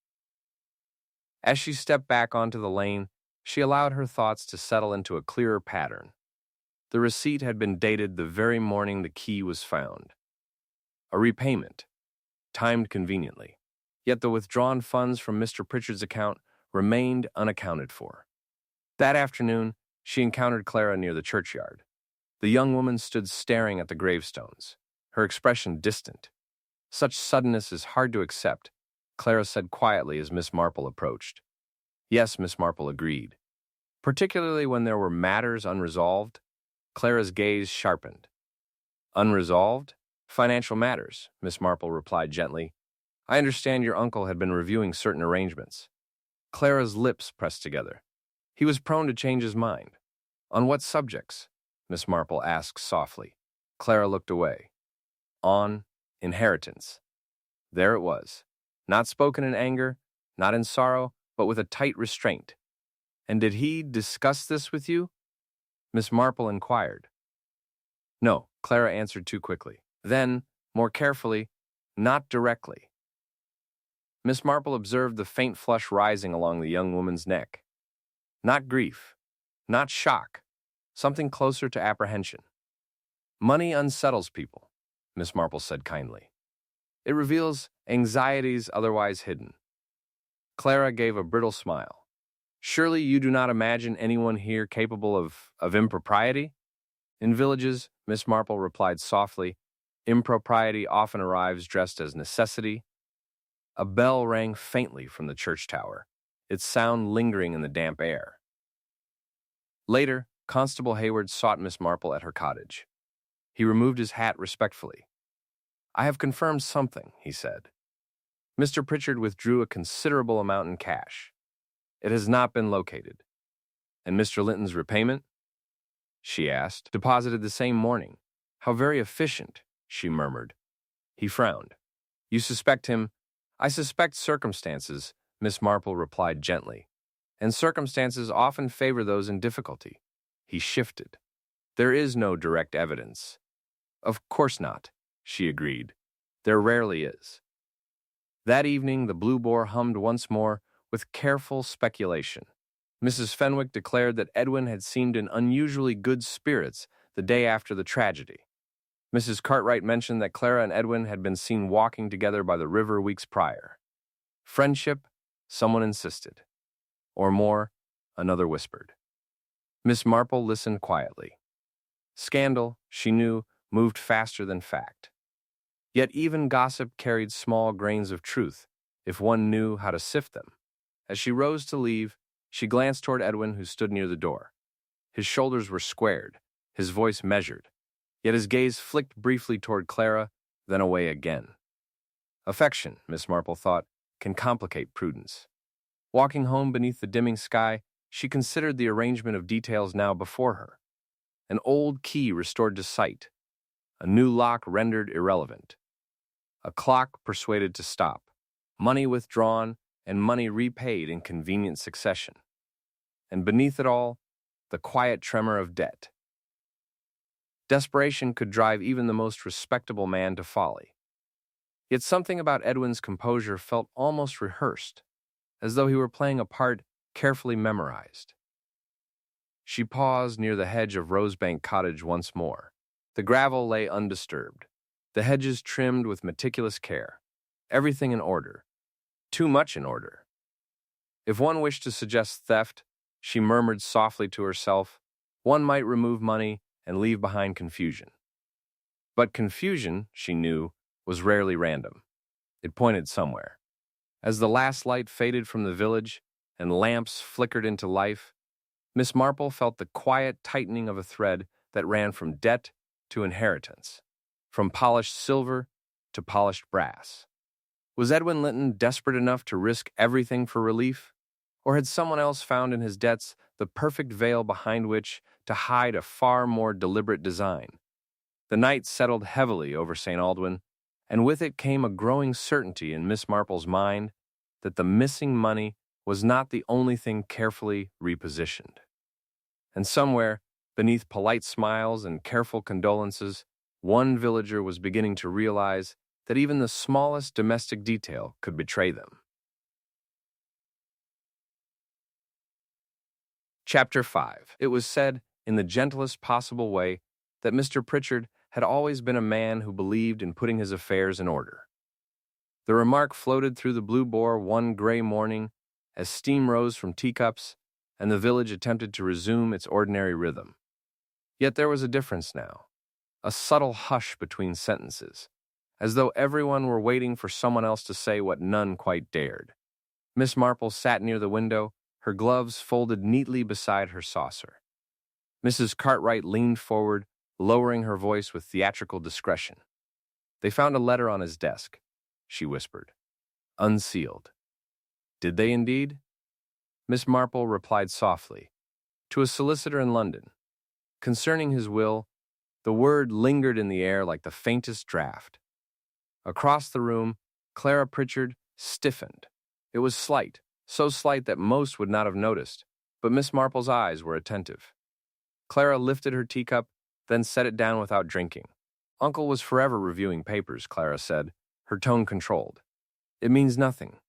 As she stepped back onto the lane, she allowed her thoughts to settle into a clearer pattern. The receipt had been dated the very morning the key was found. A repayment, timed conveniently. Yet the withdrawn funds from Mr. Pritchard's account remained unaccounted for. That afternoon, she encountered Clara near the churchyard. The young woman stood staring at the gravestones, her expression distant. Such suddenness is hard to accept, Clara said quietly as Miss Marple approached. Yes, Miss Marple agreed. Particularly when there were matters unresolved, Clara's gaze sharpened. Unresolved? Financial matters, Miss Marple replied gently. I understand your uncle had been reviewing certain arrangements. Clara's lips pressed together. He was prone to change his mind. On what subjects? Miss Marple asked softly. Clara looked away. On inheritance. There it was. Not spoken in anger, not in sorrow, but with a tight restraint. And did he discuss this with you? Miss Marple inquired. No, Clara answered too quickly. Then, more carefully, not directly. Miss Marple observed the faint flush rising along the young woman's neck. Not grief, not shock, something closer to apprehension. Money unsettles people, Miss Marple said kindly. It reveals anxieties otherwise hidden. Clara gave a brittle smile. Surely you do not imagine anyone here capable of impropriety? In villages, Miss Marple replied softly, impropriety often arrives dressed as necessity. A bell rang faintly from the church tower, its sound lingering in the damp air. Later, Constable Hayward sought Miss Marple at her cottage. He removed his hat respectfully. I have confirmed something, he said. Mr. Pritchard withdrew a considerable amount in cash. It has not been located. And Mr. Linton's repayment? She asked. Deposited the same morning. How very efficient, she murmured. He frowned. You suspect him? I suspect circumstances, Miss Marple replied gently. And circumstances often favor those in difficulty. He shifted. There is no direct evidence. Of course not, she agreed. There rarely is. That evening, the Blue Boar hummed once more with careful speculation. Mrs. Fenwick declared that Edwin had seemed in unusually good spirits the day after the tragedy. Mrs. Cartwright mentioned that Clara and Edwin had been seen walking together by the river weeks prior. Friendship, someone insisted. Or more, another whispered. Miss Marple listened quietly. Scandal, she knew, moved faster than fact. Yet even gossip carried small grains of truth, if one knew how to sift them. As she rose to leave, she glanced toward Edwin, who stood near the door. His shoulders were squared, his voice measured, yet his gaze flicked briefly toward Clara, then away again. Affection, Miss Marple thought, can complicate prudence. Walking home beneath the dimming sky, she considered the arrangement of details now before her. An old key restored to sight, a new lock rendered irrelevant, a clock persuaded to stop, money withdrawn and money repaid in convenient succession. And beneath it all, the quiet tremor of debt. Desperation could drive even the most respectable man to folly. Yet something about Edwin's composure felt almost rehearsed, as though he were playing a part carefully memorized. She paused near the hedge of Rosebank Cottage once more. The gravel lay undisturbed, the hedges trimmed with meticulous care, everything in order, too much in order. If one wished to suggest theft, she murmured softly to herself, one might remove money and leave behind confusion. But confusion, she knew, was rarely random. It pointed somewhere. As the last light faded from the village and lamps flickered into life, Miss Marple felt the quiet tightening of a thread that ran from debt to inheritance, from polished silver to polished brass. Was Edwin Linton desperate enough to risk everything for relief? Or had someone else found in his debts the perfect veil behind which to hide a far more deliberate design? The night settled heavily over St. Aldwyn, and with it came a growing certainty in Miss Marple's mind that the missing money was not the only thing carefully repositioned. And somewhere, beneath polite smiles and careful condolences, one villager was beginning to realize that even the smallest domestic detail could betray them. Chapter 5. It was said, in the gentlest possible way, that Mr. Pritchard had always been a man who believed in putting his affairs in order. The remark floated through the Blue Boar one gray morning as steam rose from teacups and the village attempted to resume its ordinary rhythm. Yet there was a difference now, a subtle hush between sentences, as though everyone were waiting for someone else to say what none quite dared. Miss Marple sat near the window, her gloves folded neatly beside her saucer. Mrs. Cartwright leaned forward, lowering her voice with theatrical discretion. "They found a letter on his desk," she whispered. "Unsealed." "Did they indeed?" Miss Marple replied softly. "To a solicitor in London. Concerning his will, the word lingered in the air like the faintest draught." Across the room, Clara Pritchard stiffened. It was slight, so slight that most would not have noticed, but Miss Marple's eyes were attentive. Clara lifted her teacup, then set it down without drinking. "Uncle was forever reviewing papers," Clara said, her tone controlled. "It means nothing."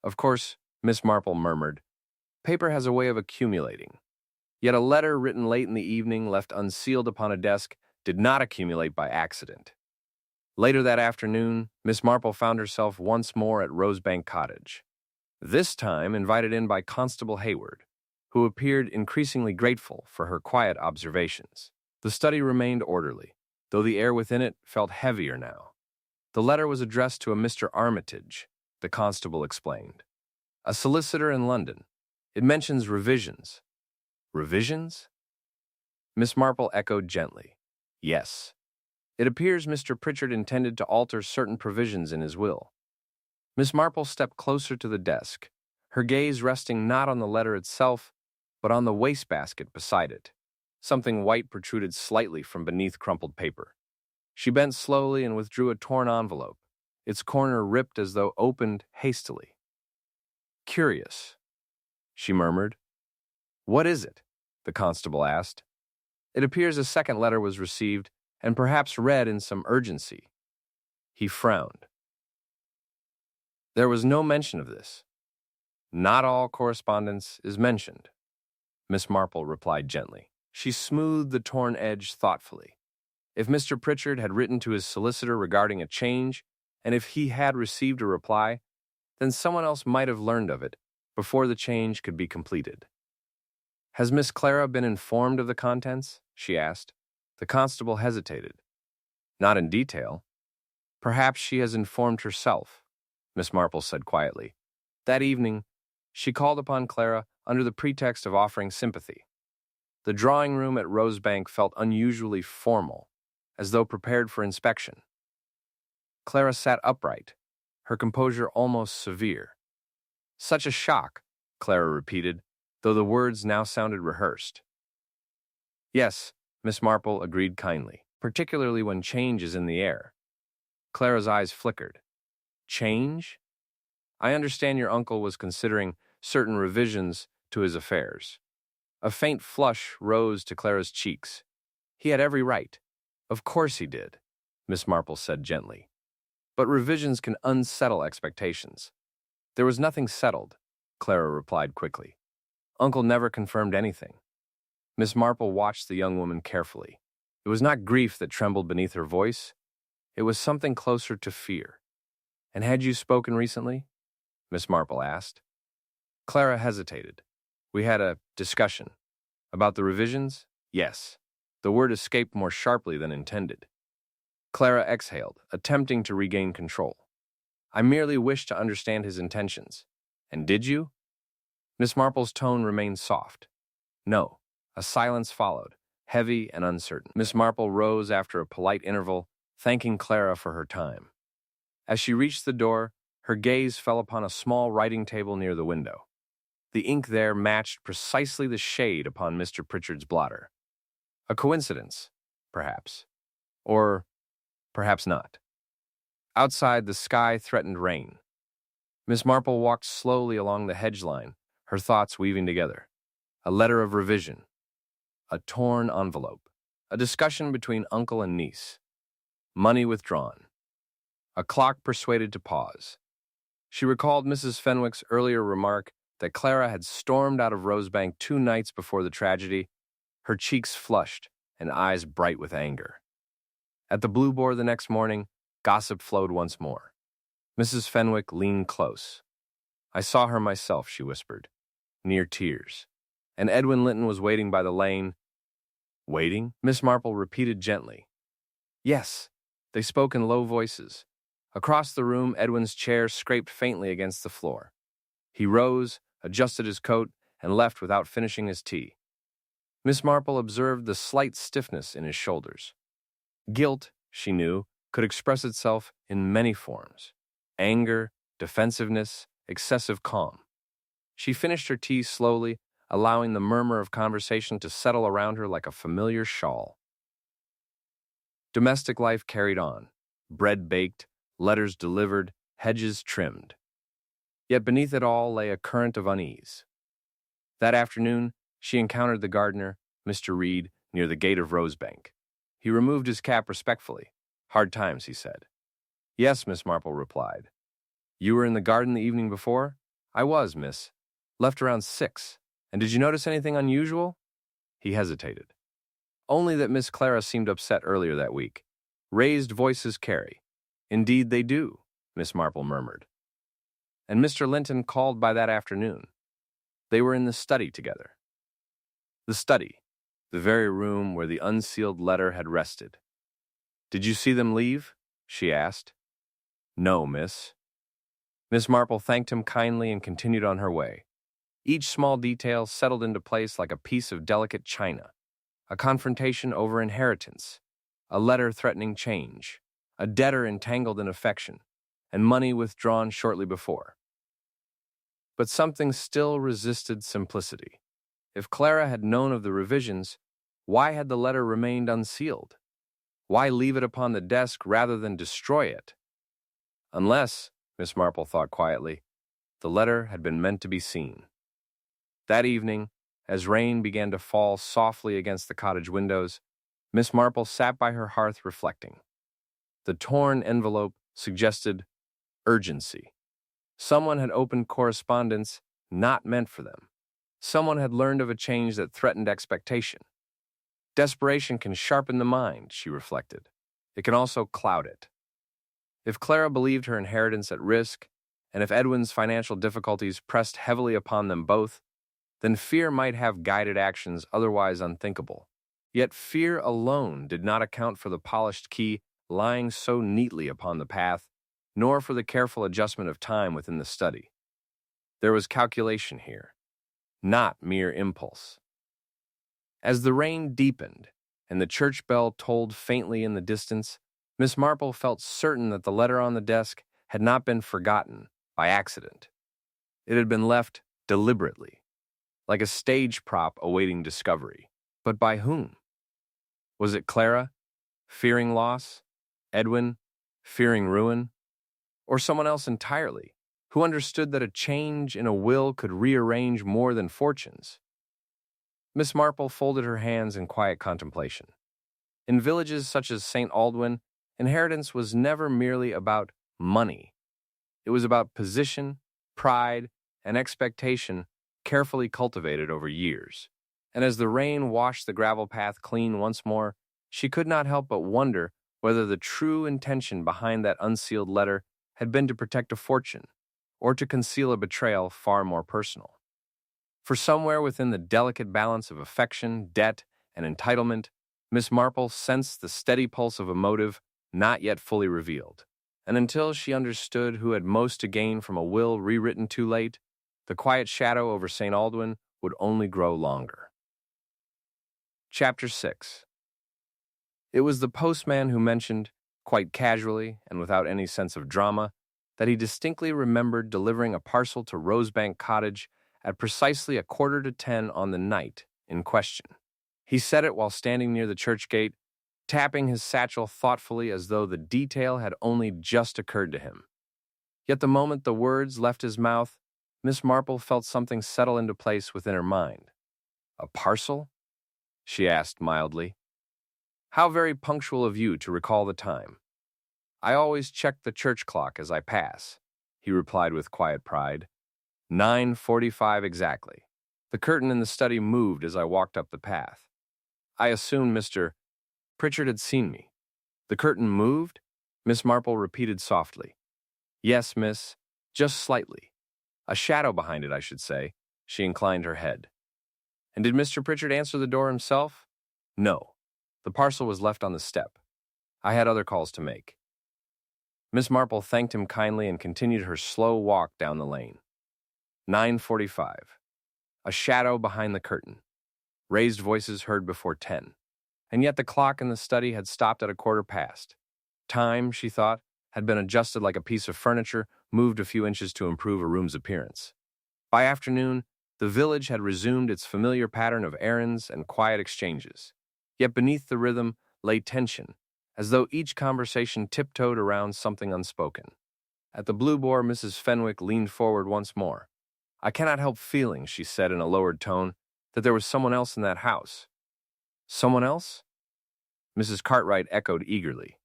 "Of course," Miss Marple murmured, "paper has a way of accumulating." Yet a letter written late in the evening, left unsealed upon a desk, did not accumulate by accident. Later that afternoon, Miss Marple found herself once more at Rosebank Cottage. This time invited in by Constable Hayward, who appeared increasingly grateful for her quiet observations. The study remained orderly, though the air within it felt heavier now. The letter was addressed to a Mr. Armitage, the constable explained. "A solicitor in London. It mentions revisions." "Revisions?" Miss Marple echoed gently. "Yes. It appears Mr. Pritchard intended to alter certain provisions in his will." Miss Marple stepped closer to the desk, her gaze resting not on the letter itself, but on the wastebasket beside it. Something white protruded slightly from beneath crumpled paper. She bent slowly and withdrew a torn envelope, its corner ripped as though opened hastily. "Curious," she murmured. "What is it?" the constable asked. "It appears a second letter was received, and perhaps read in some urgency." He frowned. "There was no mention of this." "Not all correspondence is mentioned," Miss Marple replied gently. She smoothed the torn edge thoughtfully. If Mr. Pritchard had written to his solicitor regarding a change, and if he had received a reply, then someone else might have learned of it before the change could be completed. "Has Miss Clara been informed of the contents?" she asked. The constable hesitated. "Not in detail. Perhaps she has informed herself," Miss Marple said quietly. That evening, she called upon Clara under the pretext of offering sympathy. The drawing room at Rosebank felt unusually formal, as though prepared for inspection. Clara sat upright, her composure almost severe. "Such a shock," Clara repeated, though the words now sounded rehearsed. "Yes," Miss Marple agreed kindly, "particularly when change is in the air." Clara's eyes flickered. "Change? I understand your uncle was considering certain revisions to his affairs." A faint flush rose to Clara's cheeks. "He had every right." "Of course he did," Miss Marple said gently. "But revisions can unsettle expectations." "There was nothing settled," Clara replied quickly. "Uncle never confirmed anything." Miss Marple watched the young woman carefully. It was not grief that trembled beneath her voice. It was something closer to fear. "And had you spoken recently?" Miss Marple asked. Clara hesitated. "We had a discussion." "About the revisions?" "Yes." The word escaped more sharply than intended. Clara exhaled, attempting to regain control. "I merely wished to understand his intentions." "And did you?" Miss Marple's tone remained soft. "No." A silence followed, heavy and uncertain. Miss Marple rose after a polite interval, thanking Clara for her time. As she reached the door, her gaze fell upon a small writing table near the window. The ink there matched precisely the shade upon Mr. Pritchard's blotter. A coincidence, perhaps. Or perhaps not. Outside, the sky threatened rain. Miss Marple walked slowly along the hedge line, her thoughts weaving together. A letter of revision. A torn envelope. A discussion between uncle and niece. Money withdrawn. A clock persuaded to pause. She recalled Mrs. Fenwick's earlier remark that Clara had stormed out of Rosebank 2 nights before the tragedy, her cheeks flushed and eyes bright with anger. At the Blue Boar the next morning, gossip flowed once more. Mrs. Fenwick leaned close. "I saw her myself," she whispered, near tears. "And Edwin Linton was waiting by the lane." "Waiting?" Miss Marple repeated gently. "Yes." They spoke in low voices. Across the room, Edwin's chair scraped faintly against the floor. He rose, adjusted his coat, and left without finishing his tea. Miss Marple observed the slight stiffness in his shoulders. Guilt, she knew, could express itself in many forms: anger, defensiveness, excessive calm. She finished her tea slowly, allowing the murmur of conversation to settle around her like a familiar shawl. Domestic life carried on, bread baked, letters delivered, hedges trimmed. Yet beneath it all lay a current of unease. That afternoon, she encountered the gardener, Mr. Reed, near the gate of Rosebank. He removed his cap respectfully. "Hard times," he said. "Yes," Miss Marple replied. "You were in the garden the evening before?" "I was, miss. Left around 6. And did you notice anything unusual?" He hesitated. "Only that Miss Clara seemed upset earlier that week. Raised voices carry." "Indeed they do," Miss Marple murmured. "And Mr. Linton called by that afternoon. They were in the study together." The study, the very room where the unsealed letter had rested. "Did you see them leave?" she asked. "No, miss." Miss Marple thanked him kindly and continued on her way. Each small detail settled into place like a piece of delicate china. A confrontation over inheritance, a letter threatening change, a debtor entangled in affection, and money withdrawn shortly before. But something still resisted simplicity. If Clara had known of the revisions, why had the letter remained unsealed? Why leave it upon the desk rather than destroy it? Unless, Miss Marple thought quietly, the letter had been meant to be seen. That evening, as rain began to fall softly against the cottage windows, Miss Marple sat by her hearth reflecting. The torn envelope suggested urgency. Someone had opened correspondence not meant for them. Someone had learned of a change that threatened expectation. Desperation can sharpen the mind, she reflected. It can also cloud it. If Clara believed her inheritance at risk, and if Edwin's financial difficulties pressed heavily upon them both, then fear might have guided actions otherwise unthinkable. Yet fear alone did not account for the polished key lying so neatly upon the path, nor for the careful adjustment of time within the study. There was calculation here, not mere impulse. As the rain deepened and the church bell tolled faintly in the distance, Miss Marple felt certain that the letter on the desk had not been forgotten by accident. It had been left deliberately, like a stage prop awaiting discovery. But by whom? Was it Clara, fearing loss? Edwin, fearing ruin? Or someone else entirely, who understood that a change in a will could rearrange more than fortunes? Miss Marple folded her hands in quiet contemplation. In villages such as St. Aldwyn, inheritance was never merely about money. It was about position, pride, and expectation carefully cultivated over years. And as the rain washed the gravel path clean once more, she could not help but wonder whether the true intention behind that unsealed letter had been to protect a fortune, or to conceal a betrayal far more personal. For somewhere within the delicate balance of affection, debt, and entitlement, Miss Marple sensed the steady pulse of a motive not yet fully revealed. And until she understood who had most to gain from a will rewritten too late, the quiet shadow over St. Aldwyn would only grow longer. Chapter 6. It was the postman who mentioned, quite casually and without any sense of drama, that he distinctly remembered delivering a parcel to Rosebank Cottage at precisely 9:45 on the night in question. He said it while standing near the church gate, tapping his satchel thoughtfully as though the detail had only just occurred to him. Yet the moment the words left his mouth, Miss Marple felt something settle into place within her mind. "A parcel?" she asked mildly. "How very punctual of you to recall the time." "I always check the church clock as I pass," he replied with quiet pride. 9:45 exactly. The curtain in the study moved as I walked up the path. I assumed Mr. Pritchard had seen me. The curtain moved? Miss Marple repeated softly. Yes, miss, just slightly. A shadow behind it, I should say. She inclined her head. And did Mr. Pritchard answer the door himself? No. The parcel was left on the step. I had other calls to make. Miss Marple thanked him kindly and continued her slow walk down the lane. 9:45. A shadow behind the curtain. Raised voices heard before 10. And yet the clock in the study had stopped at 1/4 past. Time, she thought, had been adjusted like a piece of furniture, moved a few inches to improve a room's appearance. By afternoon, the village had resumed its familiar pattern of errands and quiet exchanges. Yet beneath the rhythm lay tension, as though each conversation tiptoed around something unspoken. At the Blue Boar, Mrs. Fenwick leaned forward once more. I cannot help feeling, she said in a lowered tone, that there was someone else in that house. Someone else? Mrs. Cartwright echoed eagerly.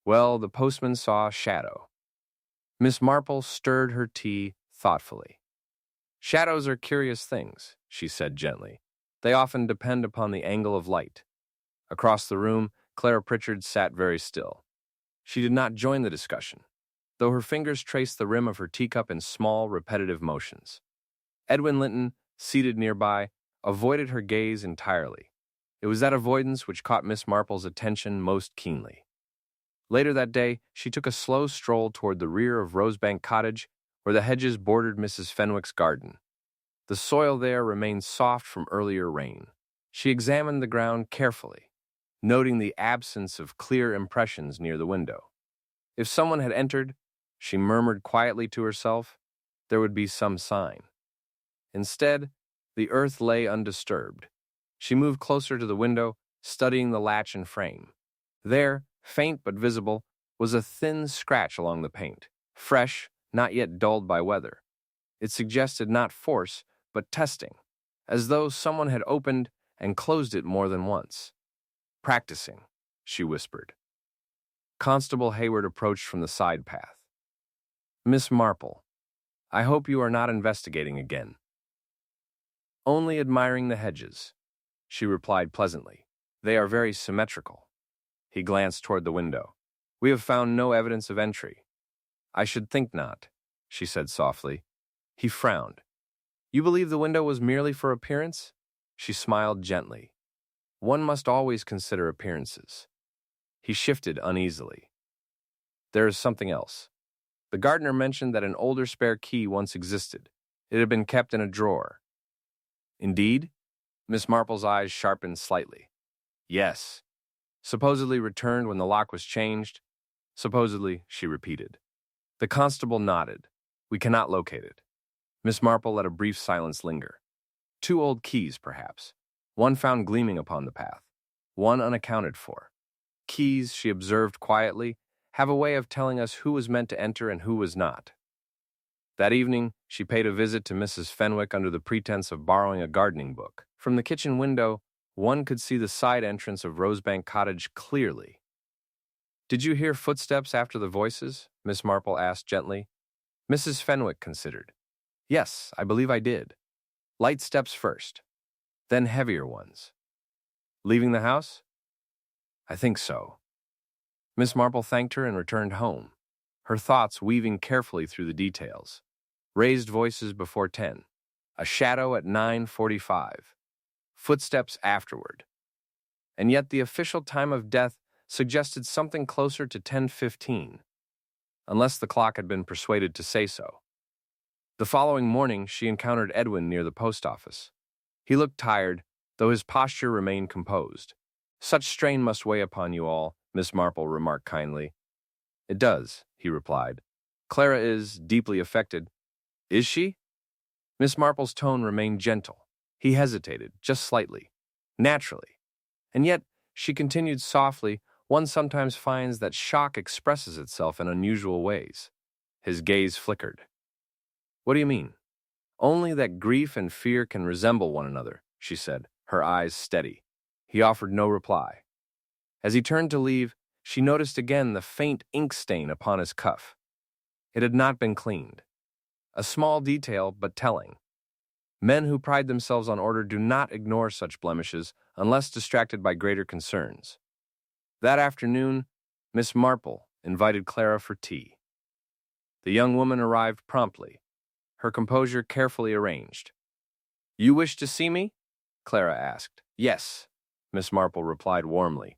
Well, the postman saw a shadow. Miss Marple stirred her tea thoughtfully. Shadows are curious things, she said gently. They often depend upon the angle of light. Across the room, Clara Pritchard sat very still. She did not join the discussion, though her fingers traced the rim of her teacup in small, repetitive motions. Edwin Linton, seated nearby, avoided her gaze entirely. It was that avoidance which caught Miss Marple's attention most keenly. Later that day, she took a slow stroll toward the rear of Rosebank Cottage, where the hedges bordered Mrs. Fenwick's garden. The soil there remained soft from earlier rain. She examined the ground carefully, noting the absence of clear impressions near the window. If someone had entered, she murmured quietly to herself, there would be some sign. Instead, the earth lay undisturbed. She moved closer to the window, studying the latch and frame. There, faint but visible, was a thin scratch along the paint, fresh, not yet dulled by weather. It suggested not force, but testing, as though someone had opened and closed it more than once. Practicing, she whispered. Constable Hayward approached from the side path. Miss Marple, I hope you are not investigating again. Only admiring the hedges, she replied pleasantly. They are very symmetrical. He glanced toward the window. We have found no evidence of entry. I should think not, she said softly. He frowned. You believe the window was merely for appearance? She smiled gently. One must always consider appearances. He shifted uneasily. There is something else. The gardener mentioned that an older spare key once existed. It had been kept in a drawer. Indeed? Miss Marple's eyes sharpened slightly. Yes. Supposedly returned when the lock was changed. Supposedly, she repeated. The constable nodded. We cannot locate it. Miss Marple let a brief silence linger. 2 old keys, perhaps. One found gleaming upon the path. One unaccounted for. Keys, she observed quietly, have a way of telling us who was meant to enter and who was not. That evening, she paid a visit to Mrs. Fenwick under the pretense of borrowing a gardening book. From the kitchen window, one could see the side entrance of Rosebank Cottage clearly. Did you hear footsteps after the voices? Miss Marple asked gently. Mrs. Fenwick considered. Yes, I believe I did. Light steps first, then heavier ones. Leaving the house? I think so. Miss Marple thanked her and returned home, her thoughts weaving carefully through the details. Raised voices before 10. A shadow at 9:45. Footsteps afterward. And yet the official time of death suggested something closer to 10:15, unless the clock had been persuaded to say so. The following morning, she encountered Edwin near the post office. He looked tired, though his posture remained composed. Such strain must weigh upon you all, Miss Marple remarked kindly. It does, he replied. Clara is deeply affected. Is she? Miss Marple's tone remained gentle. He hesitated, just slightly. Naturally. And yet, she continued softly, one sometimes finds that shock expresses itself in unusual ways. His gaze flickered. What do you mean? Only that grief and fear can resemble one another, she said, her eyes steady. He offered no reply. As he turned to leave, she noticed again the faint ink stain upon his cuff. It had not been cleaned. A small detail, but telling. Men who pride themselves on order do not ignore such blemishes unless distracted by greater concerns. That afternoon, Miss Marple invited Clara for tea. The young woman arrived promptly, her composure carefully arranged. "You wish to see me?" Clara asked. "Yes," Miss Marple replied warmly.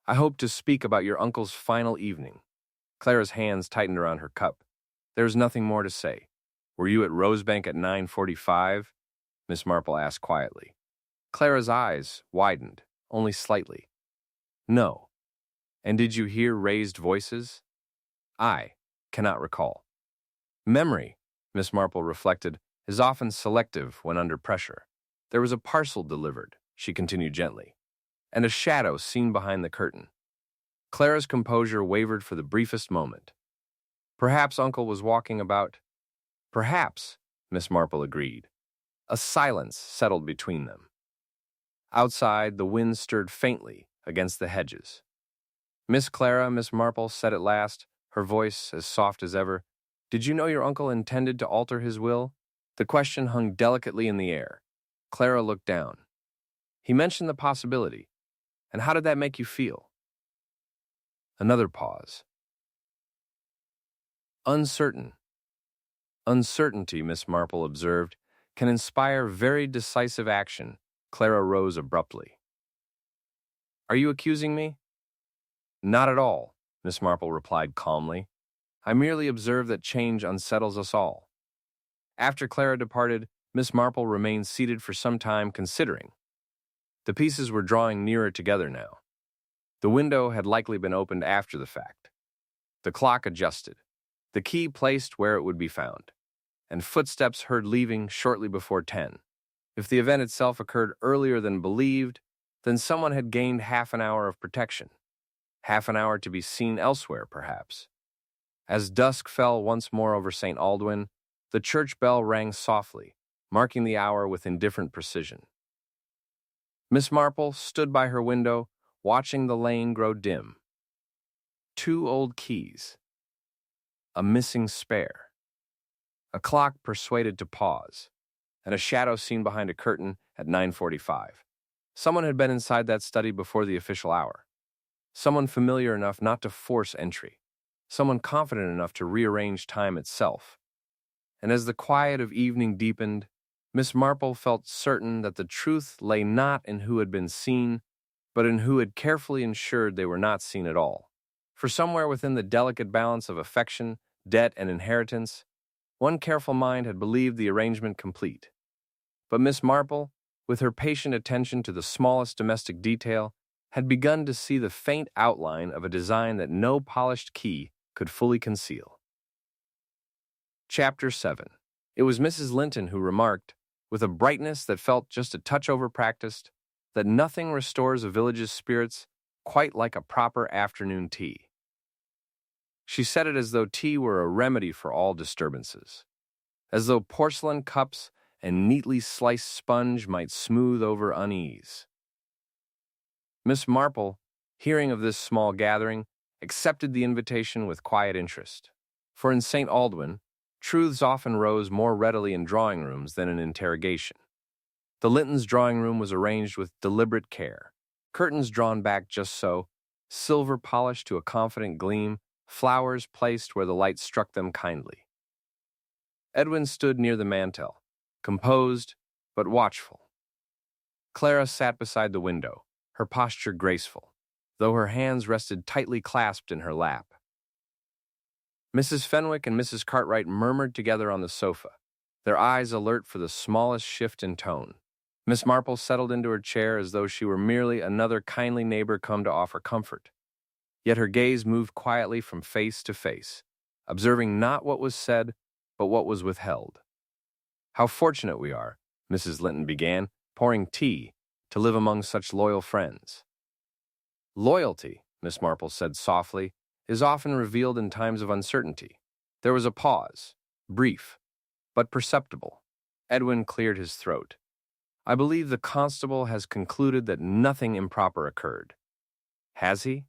"I hope to speak about your uncle's final evening." Clara's hands tightened around her cup. "There is nothing more to say. Were you at Rosebank at 9:45? Miss Marple asked quietly. Clara's eyes widened, only slightly. "No." "And did you hear raised voices?" "I cannot recall." Memory, Miss Marple reflected, is often selective when under pressure. "There was a parcel delivered," she continued gently, "and a shadow seen behind the curtain." Clara's composure wavered for the briefest moment. Perhaps Uncle was walking about. Perhaps, Miss Marple agreed. A silence settled between them. Outside, the wind stirred faintly against the hedges. "Miss Clara," Miss Marple said at last, her voice as soft as ever, "did you know your uncle intended to alter his will?" The question hung delicately in the air. Clara looked down. "He mentioned the possibility. And how did that make you feel?" Another pause. "Uncertain." "Uncertainty," Miss Marple observed, "can inspire very decisive action." Clara rose abruptly. "Are you accusing me?" "Not at all," Miss Marple replied calmly. "I merely observe that change unsettles us all." After Clara departed, Miss Marple remained seated for some time considering. The pieces were drawing nearer together now. The window had likely been opened after the fact. The clock adjusted, the key placed where it would be found, and footsteps heard leaving shortly before 10. If the event itself occurred earlier than believed, then someone had gained half an hour of protection. Half an hour to be seen elsewhere, perhaps. As dusk fell once more over St. Aldwyn, the church bell rang softly, marking the hour with indifferent precision. Miss Marple stood by her window, watching the lane grow dim. 2 old keys. A missing spare. A clock persuaded to pause, and a shadow seen behind a curtain at 9:45. Someone had been inside that study before the official hour. Someone familiar enough not to force entry. Someone confident enough to rearrange time itself. And as the quiet of evening deepened, Miss Marple felt certain that the truth lay not in who had been seen, but in who had carefully ensured they were not seen at all. For somewhere within the delicate balance of affection, debt, and inheritance, one careful mind had believed the arrangement complete. But Miss Marple, with her patient attention to the smallest domestic detail, had begun to see the faint outline of a design that no polished key could fully conceal. Chapter 7. It was Mrs. Linton who remarked, with a brightness that felt just a touch overpracticed, that nothing restores a village's spirits quite like a proper afternoon tea. She said it as though tea were a remedy for all disturbances, as though porcelain cups and neatly sliced sponge might smooth over unease. Miss Marple, hearing of this small gathering, accepted the invitation with quiet interest. For in St. Aldwyn, truths often rose more readily in drawing rooms than in interrogation. The Lintons' drawing room was arranged with deliberate care, curtains drawn back just so, silver polished to a confident gleam, flowers placed where the light struck them kindly. Edwin stood near the mantel, composed but watchful. Clara sat beside the window, her posture graceful, though her hands rested tightly clasped in her lap. Mrs. Fenwick and Mrs. Cartwright murmured together on the sofa, their eyes alert for the smallest shift in tone. Miss Marple settled into her chair as though she were merely another kindly neighbor come to offer comfort. Yet her gaze moved quietly from face to face, observing not what was said, but what was withheld. "How fortunate we are," Mrs. Linton began, pouring tea, "to live among such loyal friends." "Loyalty," Miss Marple said softly, "is often revealed in times of uncertainty." There was a pause, brief, but perceptible. Edwin cleared his throat. "I believe the constable has concluded that nothing improper occurred." "Has he?"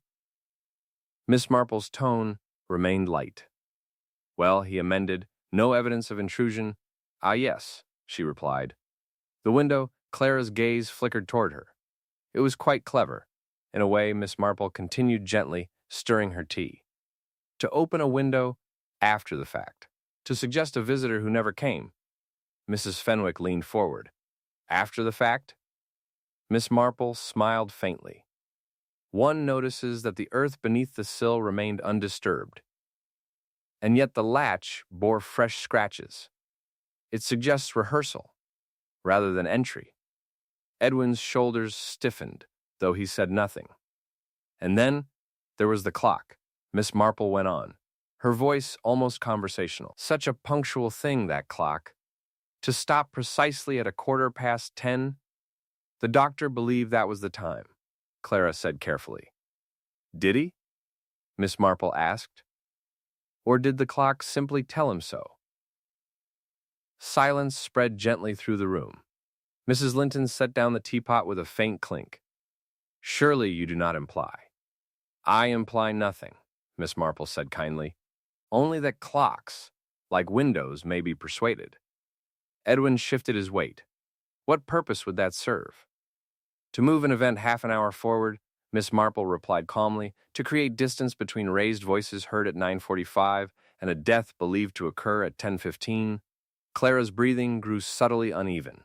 Miss Marple's tone remained light. "Well," he amended, No evidence of intrusion. Ah, yes, she replied. The window, Clara's gaze flickered toward her. It was quite clever. In a way, Miss Marple continued gently, stirring her tea. To open a window after the fact. To suggest a visitor who never came. Mrs. Fenwick leaned forward. After the fact? Miss Marple smiled faintly. One notices that the earth beneath the sill remained undisturbed. And yet the latch bore fresh scratches. It suggests rehearsal, rather than entry. Edwin's shoulders stiffened, though he said nothing. And then there was the clock. Miss Marple went on, her voice almost conversational. Such a punctual thing, that clock. To stop precisely at 10:15. The doctor believed that was the time, Clara said carefully. Did he? Miss Marple asked. Or did the clock simply tell him so? Silence spread gently through the room. Mrs. Linton set down the teapot with a faint clink. Surely you do not imply. I imply nothing, Miss Marple said kindly. Only that clocks, like windows, may be persuaded. Edwin shifted his weight. What purpose would that serve? To move an event half an hour forward, Miss Marple replied calmly, to create distance between raised voices heard at 9:45 and a death believed to occur at 10:15. Clara's breathing grew subtly uneven.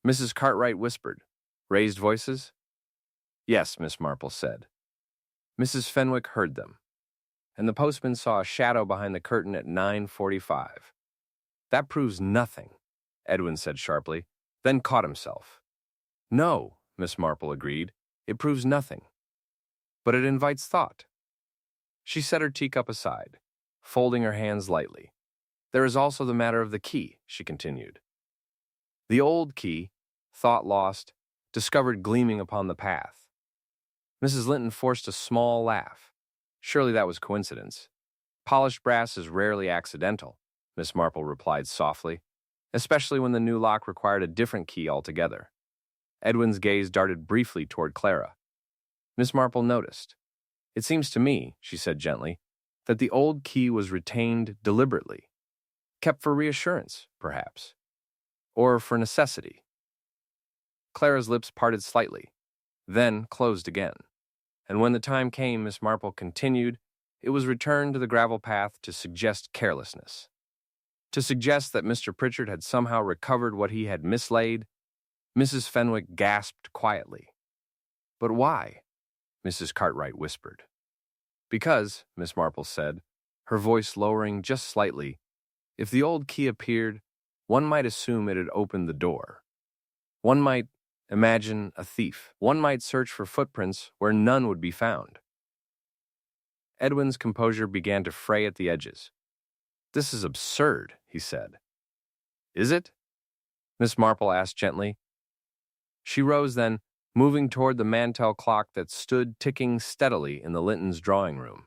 Mrs. Cartwright whispered, Raised voices? Yes, Miss Marple said. Mrs. Fenwick heard them, and the postman saw a shadow behind the curtain at 9:45. That proves nothing, Edwin said sharply, then caught himself. No, Miss Marple agreed, it proves nothing. But it invites thought. She set her teacup aside, folding her hands lightly. There is also the matter of the key, she continued. The old key, thought lost, discovered gleaming upon the path. Mrs. Linton forced a small laugh. Surely that was coincidence. Polished brass is rarely accidental, Miss Marple replied softly, especially when the new lock required a different key altogether. Edwin's gaze darted briefly toward Clara. Miss Marple noticed. It seems to me, she said gently, that the old key was retained deliberately. Kept for reassurance, perhaps. Or for necessity. Clara's lips parted slightly, then closed again. And when the time came, Miss Marple continued, it was returned to the gravel path to suggest carelessness. To suggest that Mr. Pritchard had somehow recovered what he had mislaid. Mrs. Fenwick gasped quietly. But why? Mrs. Cartwright whispered. Because, Miss Marple said, her voice lowering just slightly, if the old key appeared, one might assume it had opened the door. One might imagine a thief. One might search for footprints where none would be found. Edwin's composure began to fray at the edges. This is absurd, he said. Is it? Miss Marple asked gently. She rose then, moving toward the mantel clock that stood ticking steadily in the Lintons' drawing room.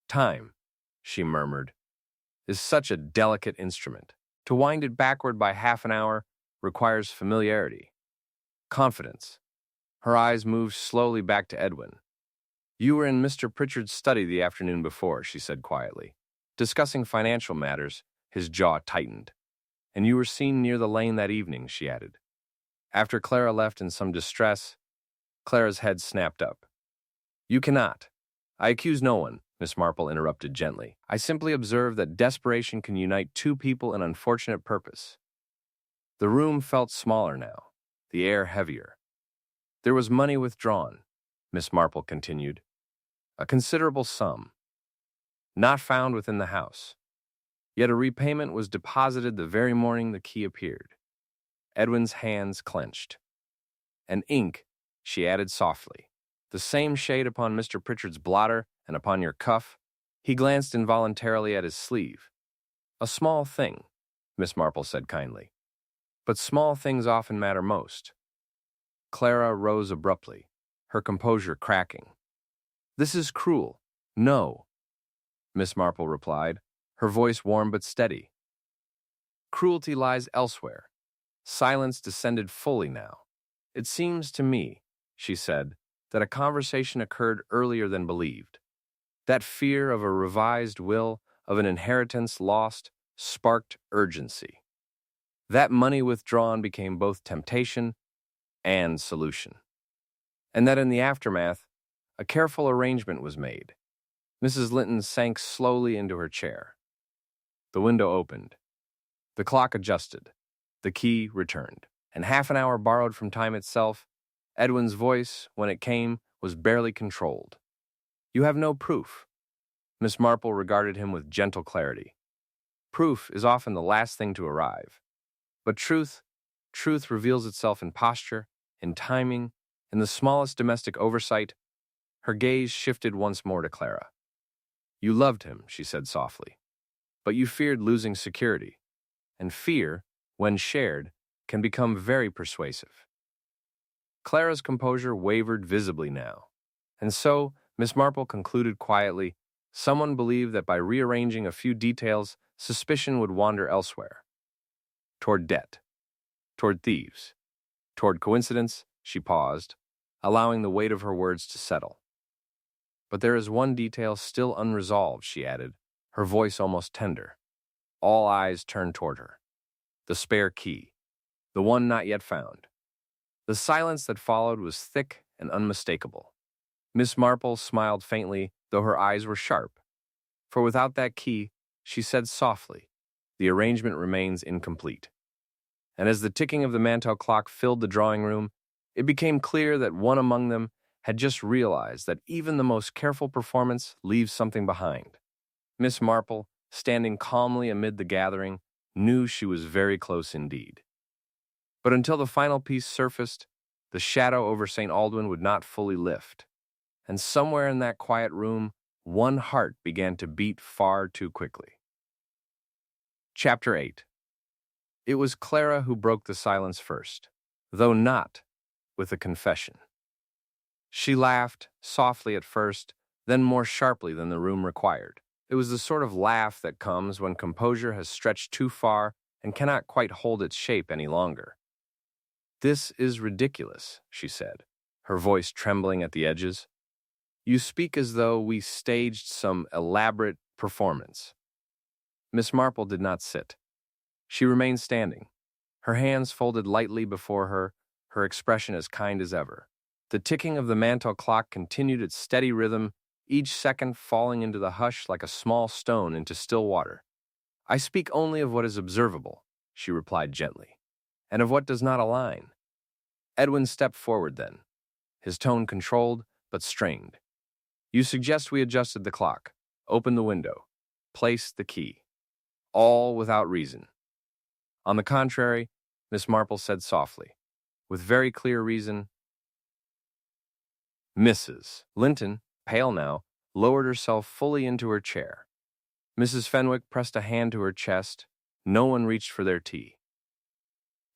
Time, she murmured, is such a delicate instrument. To wind it backward by half an hour requires familiarity. Confidence. Her eyes moved slowly back to Edwin. You were in Mr. Pritchard's study the afternoon before, she said quietly. Discussing financial matters, his jaw tightened. And you were seen near the lane that evening, she added. After Clara left in some distress, Clara's head snapped up. You cannot. I accuse no one, Miss Marple interrupted gently. I simply observe that desperation can unite two people in unfortunate purpose. The room felt smaller now, the air heavier. There was money withdrawn, Miss Marple continued. A considerable sum. Not found within the house. Yet a repayment was deposited the very morning the key appeared. Edwin's hands clenched. And ink, she added softly. The same shade upon Mr. Pritchard's blotter and upon your cuff. He glanced involuntarily at his sleeve. A small thing, Miss Marple said kindly. But small things often matter most. Clara rose abruptly, her composure cracking. This is cruel. No, Miss Marple replied, her voice warm but steady. Cruelty lies elsewhere. Silence descended fully now. It seems to me, she said, that a conversation occurred earlier than believed. That fear of a revised will, of an inheritance lost, sparked urgency. That money withdrawn became both temptation and solution. And that in the aftermath, a careful arrangement was made. Mrs. Linton sank slowly into her chair. The window opened. The clock adjusted. The key returned. And half an hour borrowed from time itself, Edwin's voice, when it came, was barely controlled. "You have no proof." Miss Marple regarded him with gentle clarity. Proof is often the last thing to arrive. But truth reveals itself in posture, in timing, in the smallest domestic oversight. Her gaze shifted once more to Clara. "You loved him," she said softly, "but you feared losing security. And fear, when shared, can become very persuasive." Clara's composure wavered visibly now. And so, Miss Marple concluded quietly, someone believed that by rearranging a few details, suspicion would wander elsewhere. Toward debt. Toward thieves. Toward coincidence. She paused, allowing the weight of her words to settle. "But there is one detail still unresolved," she added, her voice almost tender. All eyes turned toward her. The spare key. The one not yet found. The silence that followed was thick and unmistakable. Miss Marple smiled faintly, though her eyes were sharp. "For without that key," she said softly, "the arrangement remains incomplete." And as the ticking of the mantel clock filled the drawing room, it became clear that one among them had just realized that even the most careful performance leaves something behind. Miss Marple, standing calmly amid the gathering, knew she was very close indeed. But until the final piece surfaced, the shadow over St. Aldwyn would not fully lift. And somewhere in that quiet room, one heart began to beat far too quickly. Chapter 8. It was Clara who broke the silence first, though not with a confession. She laughed, softly at first, then more sharply than the room required. It was the sort of laugh that comes when composure has stretched too far and cannot quite hold its shape any longer. "This is ridiculous," she said, her voice trembling at the edges. "You speak as though we staged some elaborate performance." Miss Marple did not sit. She remained standing, her hands folded lightly before her, her expression as kind as ever. The ticking of the mantel clock continued its steady rhythm, each second falling into the hush like a small stone into still water. "I speak only of what is observable," she replied gently, "and of what does not align." Edwin stepped forward then, his tone controlled but strained. "You suggest we adjusted the clock, opened the window, placed the key. All without reason." "On the contrary," Miss Marple said softly, "with very clear reason." Mrs. Linton, pale now, lowered herself fully into her chair. Mrs. Fenwick pressed a hand to her chest. No one reached for their tea.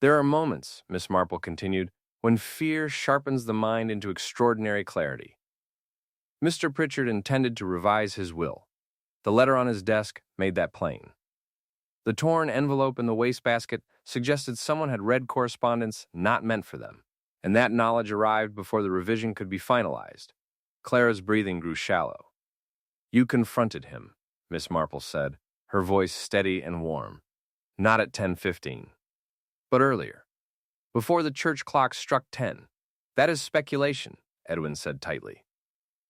"There are moments," Miss Marple continued, "when fear sharpens the mind into extraordinary clarity. Mr. Pritchard intended to revise his will. The letter on his desk made that plain. The torn envelope in the wastebasket suggested someone had read correspondence not meant for them, and that knowledge arrived before the revision could be finalized." Clara's breathing grew shallow. "You confronted him," Miss Marple said, her voice steady and warm. "Not at 10:15, but earlier, before the church clock struck 10. "That is speculation," Edwin said tightly.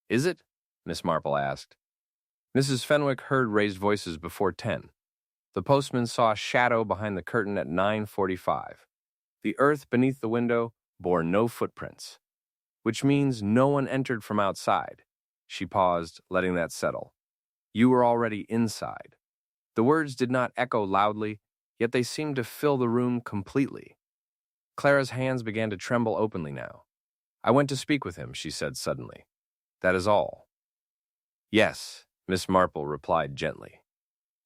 "Is it?" Miss Marple asked. Mrs. Fenwick heard raised voices before 10. The postman saw a shadow behind the curtain at 9:45. The earth beneath the window bore no footprints, which means no one entered from outside. She paused, letting that settle. "You were already inside." The words did not echo loudly, yet they seemed to fill the room completely. Clara's hands began to tremble openly now. "I went to speak with him," she said suddenly. "That is all." "Yes," Miss Marple replied gently.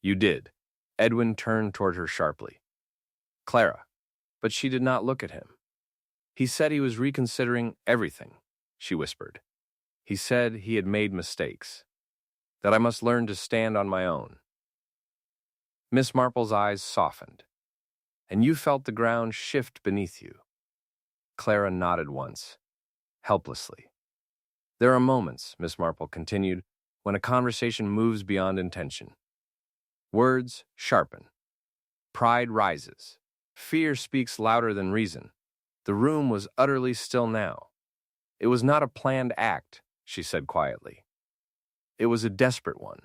"You did." Edwin turned toward her sharply. "Clara." But she did not look at him. "He said he was reconsidering everything," she whispered. "He said he had made mistakes, that I must learn to stand on my own." Miss Marple's eyes softened. "And you felt the ground shift beneath you?" Clara nodded once, helplessly. "There are moments," Miss Marple continued, "when a conversation moves beyond intention. Words sharpen, Pride rises. Fear speaks louder than reason. The room was utterly still now. It was not a planned act, she said quietly. It was a desperate one.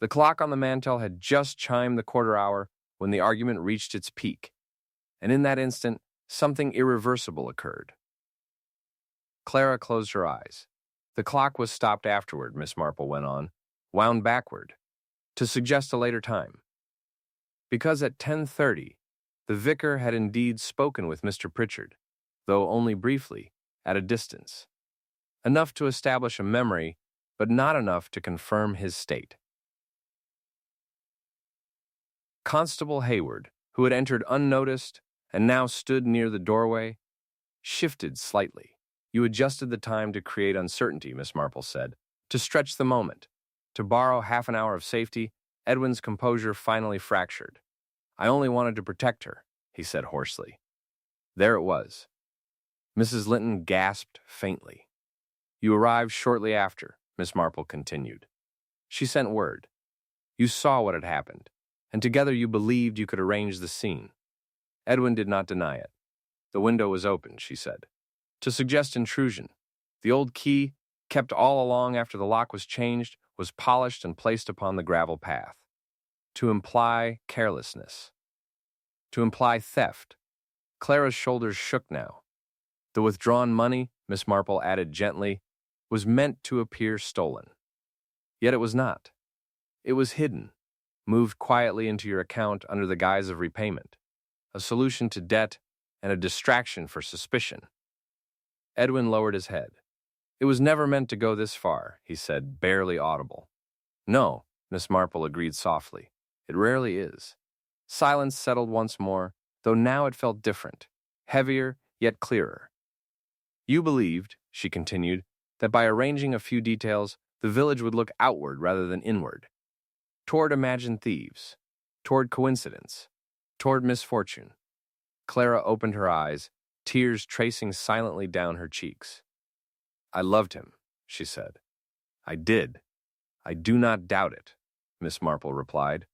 The clock on the mantel had just chimed the quarter hour when the argument reached its peak, and in that instant, something irreversible occurred. Clara closed her eyes. The clock was stopped afterward, Miss Marple went on, wound backward, to suggest a later time. Because at 10:30, the vicar had indeed spoken with Mr. Pritchard, though only briefly, at a distance. Enough to establish a memory, but not enough to confirm his state. Constable Hayward, who had entered unnoticed and now stood near the doorway, shifted slightly. You adjusted the time to create uncertainty, Miss Marple said, to stretch the moment. To borrow half an hour of safety, Edwin's composure finally fractured. I only wanted to protect her, he said hoarsely. There it was. Mrs. Linton gasped faintly. You arrived shortly after, Miss Marple continued. She sent word. You saw what had happened, and together you believed you could arrange the scene. Edwin did not deny it. The window was open, she said, to suggest intrusion. The old key, kept all along after the lock was changed, was polished and placed upon the gravel path. To imply carelessness. To imply theft. Clara's shoulders shook now. The withdrawn money, Miss Marple added gently, was meant to appear stolen. Yet it was not. It was hidden, moved quietly into your account under the guise of repayment, a solution to debt and a distraction for suspicion. Edwin lowered his head. It was never meant to go this far, he said, barely audible. No, Miss Marple agreed softly. It rarely is. Silence settled once more, though now it felt different, heavier, yet clearer. You believed, she continued, that by arranging a few details, the village would look outward rather than inward, toward imagined thieves, toward coincidence, toward misfortune. Clara opened her eyes, tears tracing silently down her cheeks. I loved him, she said. I did. I do not doubt it, Miss Marple replied.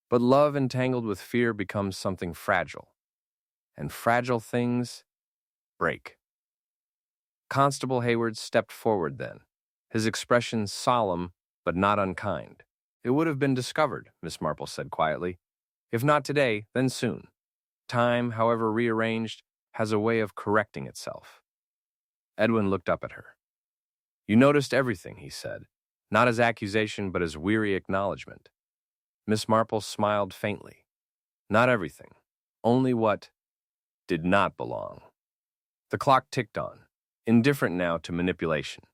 But love entangled with fear becomes something fragile, and fragile things break. Constable Hayward stepped forward then, his expression solemn but not unkind. It would have been discovered, Miss Marple said quietly. If not today, then soon. Time, however rearranged, has a way of correcting itself. Edwin looked up at her. You noticed everything, he said, not as accusation but as weary acknowledgement. Miss Marple smiled faintly. Not everything, only what did not belong. The clock ticked on, indifferent now to manipulation.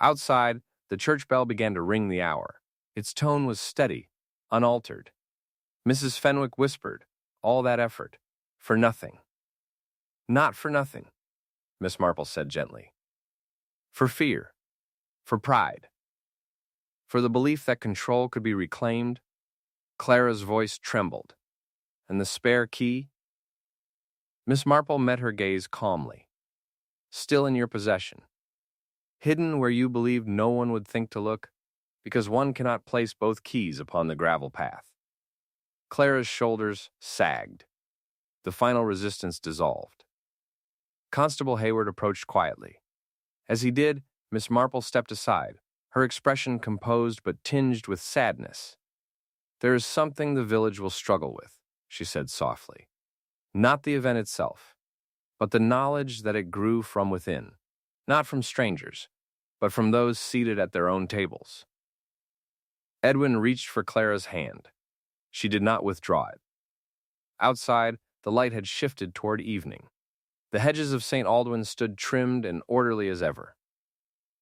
Outside, the church bell began to ring the hour. Its tone was steady, unaltered. Mrs. Fenwick whispered, all that effort, for nothing. Not for nothing, Miss Marple said gently. For fear, for pride, for the belief that control could be reclaimed. Clara's voice trembled. And the spare key? Miss Marple met her gaze calmly. Still in your possession. Hidden where you believed no one would think to look, because one cannot place both keys upon the gravel path. Clara's shoulders sagged. The final resistance dissolved. Constable Hayward approached quietly. As he did, Miss Marple stepped aside, her expression composed but tinged with sadness. There is something the village will struggle with, she said softly. Not the event itself, but the knowledge that it grew from within, not from strangers, but from those seated at their own tables. Edwin reached for Clara's hand. She did not withdraw it. Outside, the light had shifted toward evening. The hedges of St. Aldwyn stood trimmed and orderly as ever.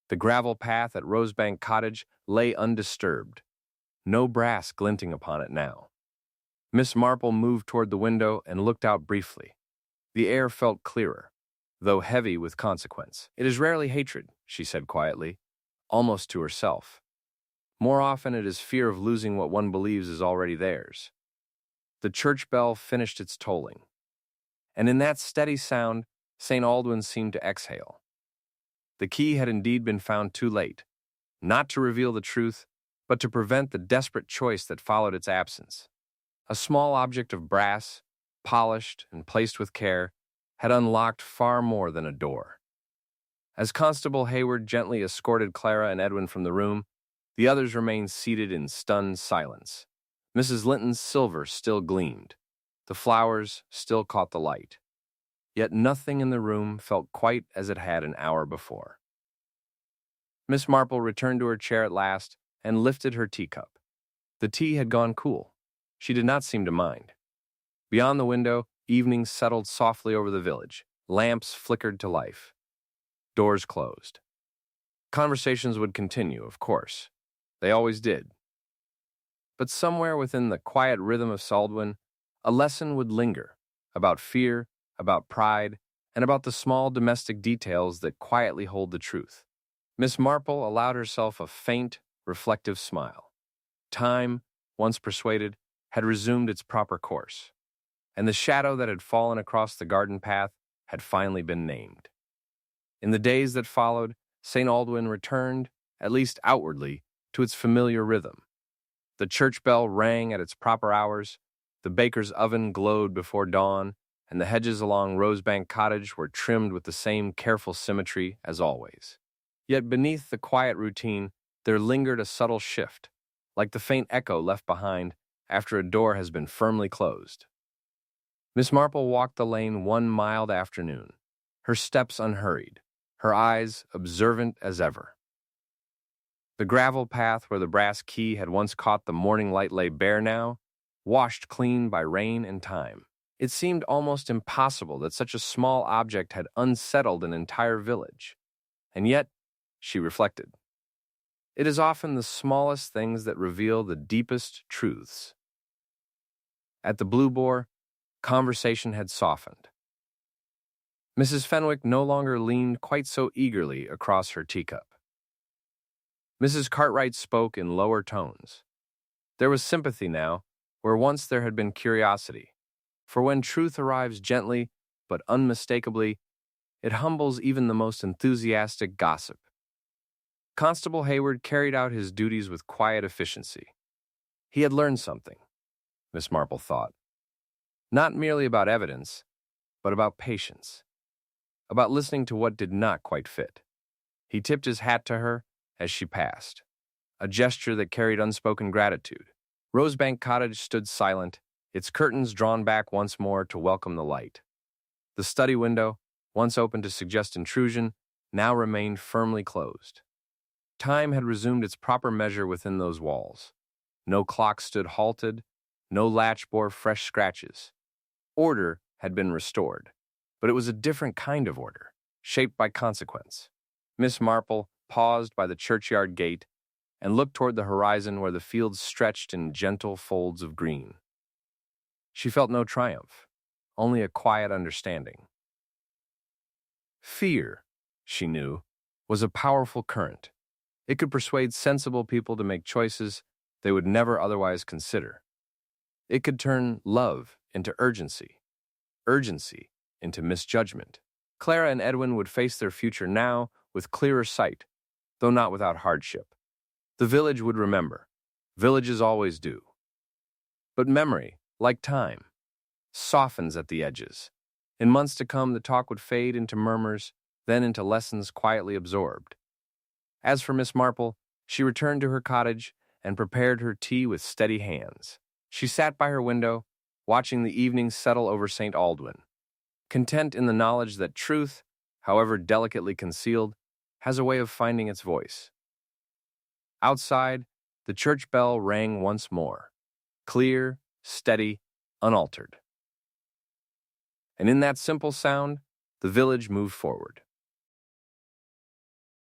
The gravel path at Rosebank Cottage lay undisturbed, no brass glinting upon it now. Miss Marple moved toward the window and looked out briefly. The air felt clearer, though heavy with consequence. It is rarely hatred, she said quietly, almost to herself. More often it is fear of losing what one believes is already theirs. The church bell finished its tolling, and in that steady sound, St. Aldwyn seemed to exhale. The key had indeed been found too late, not to reveal the truth, but to prevent the desperate choice that followed its absence. A small object of brass, polished and placed with care, had unlocked far more than a door. As Constable Hayward gently escorted Clara and Edwin from the room, the others remained seated in stunned silence. Mrs. Linton's silver still gleamed. The flowers still caught the light. Yet nothing in the room felt quite as it had an hour before. Miss Marple returned to her chair at last and lifted her teacup. The tea had gone cool. She did not seem to mind. Beyond the window, evening settled softly over the village. Lamps flickered to life. Doors closed. Conversations would continue, of course. They always did. But somewhere within the quiet rhythm of Aldwyn, a lesson would linger about fear, about pride, and about the small domestic details that quietly hold the truth. Miss Marple allowed herself a faint, reflective smile. Time, once persuaded, had resumed its proper course, and the shadow that had fallen across the garden path had finally been named. In the days that followed, St. Aldwyn returned, at least outwardly, to its familiar rhythm. The church bell rang at its proper hours, the baker's oven glowed before dawn, and the hedges along Rosebank Cottage were trimmed with the same careful symmetry as always. Yet beneath the quiet routine, there lingered a subtle shift, like the faint echo left behind after a door has been firmly closed. Miss Marple walked the lane one mild afternoon, her steps unhurried, her eyes observant as ever. The gravel path where the brass key had once caught the morning light lay bare now, washed clean by rain and time. It seemed almost impossible that such a small object had unsettled an entire village. And yet, she reflected, it is often the smallest things that reveal the deepest truths. At the Blue Boar, conversation had softened. Mrs. Fenwick no longer leaned quite so eagerly across her teacup. Mrs. Cartwright spoke in lower tones. There was sympathy now, where once there had been curiosity. For when truth arrives gently, but unmistakably, it humbles even the most enthusiastic gossip. Constable Hayward carried out his duties with quiet efficiency. He had learned something, Miss Marple thought. Not merely about evidence, but about patience. About listening to what did not quite fit. He tipped his hat to her as she passed, a gesture that carried unspoken gratitude. Rosebank Cottage stood silent, its curtains drawn back once more to welcome the light. The study window, once open to suggest intrusion, now remained firmly closed. Time had resumed its proper measure within those walls. No clock stood halted, no latch bore fresh scratches. Order had been restored, but it was a different kind of order, shaped by consequence. Miss Marple paused by the churchyard gate and looked toward the horizon where the fields stretched in gentle folds of green. She felt no triumph, only a quiet understanding. Fear, she knew, was a powerful current. It could persuade sensible people to make choices they would never otherwise consider. It could turn love into urgency, urgency into misjudgment. Clara and Edwin would face their future now with clearer sight, though not without hardship. The village would remember. Villages always do. But memory, like time, softens at the edges. In months to come, the talk would fade into murmurs, then into lessons quietly absorbed. As for Miss Marple, she returned to her cottage and prepared her tea with steady hands. She sat by her window, watching the evening settle over St. Aldwyn, content in the knowledge that truth, however delicately concealed, has a way of finding its voice. Outside, the church bell rang once more, clear, steady, unaltered. And in that simple sound, the village moved forward.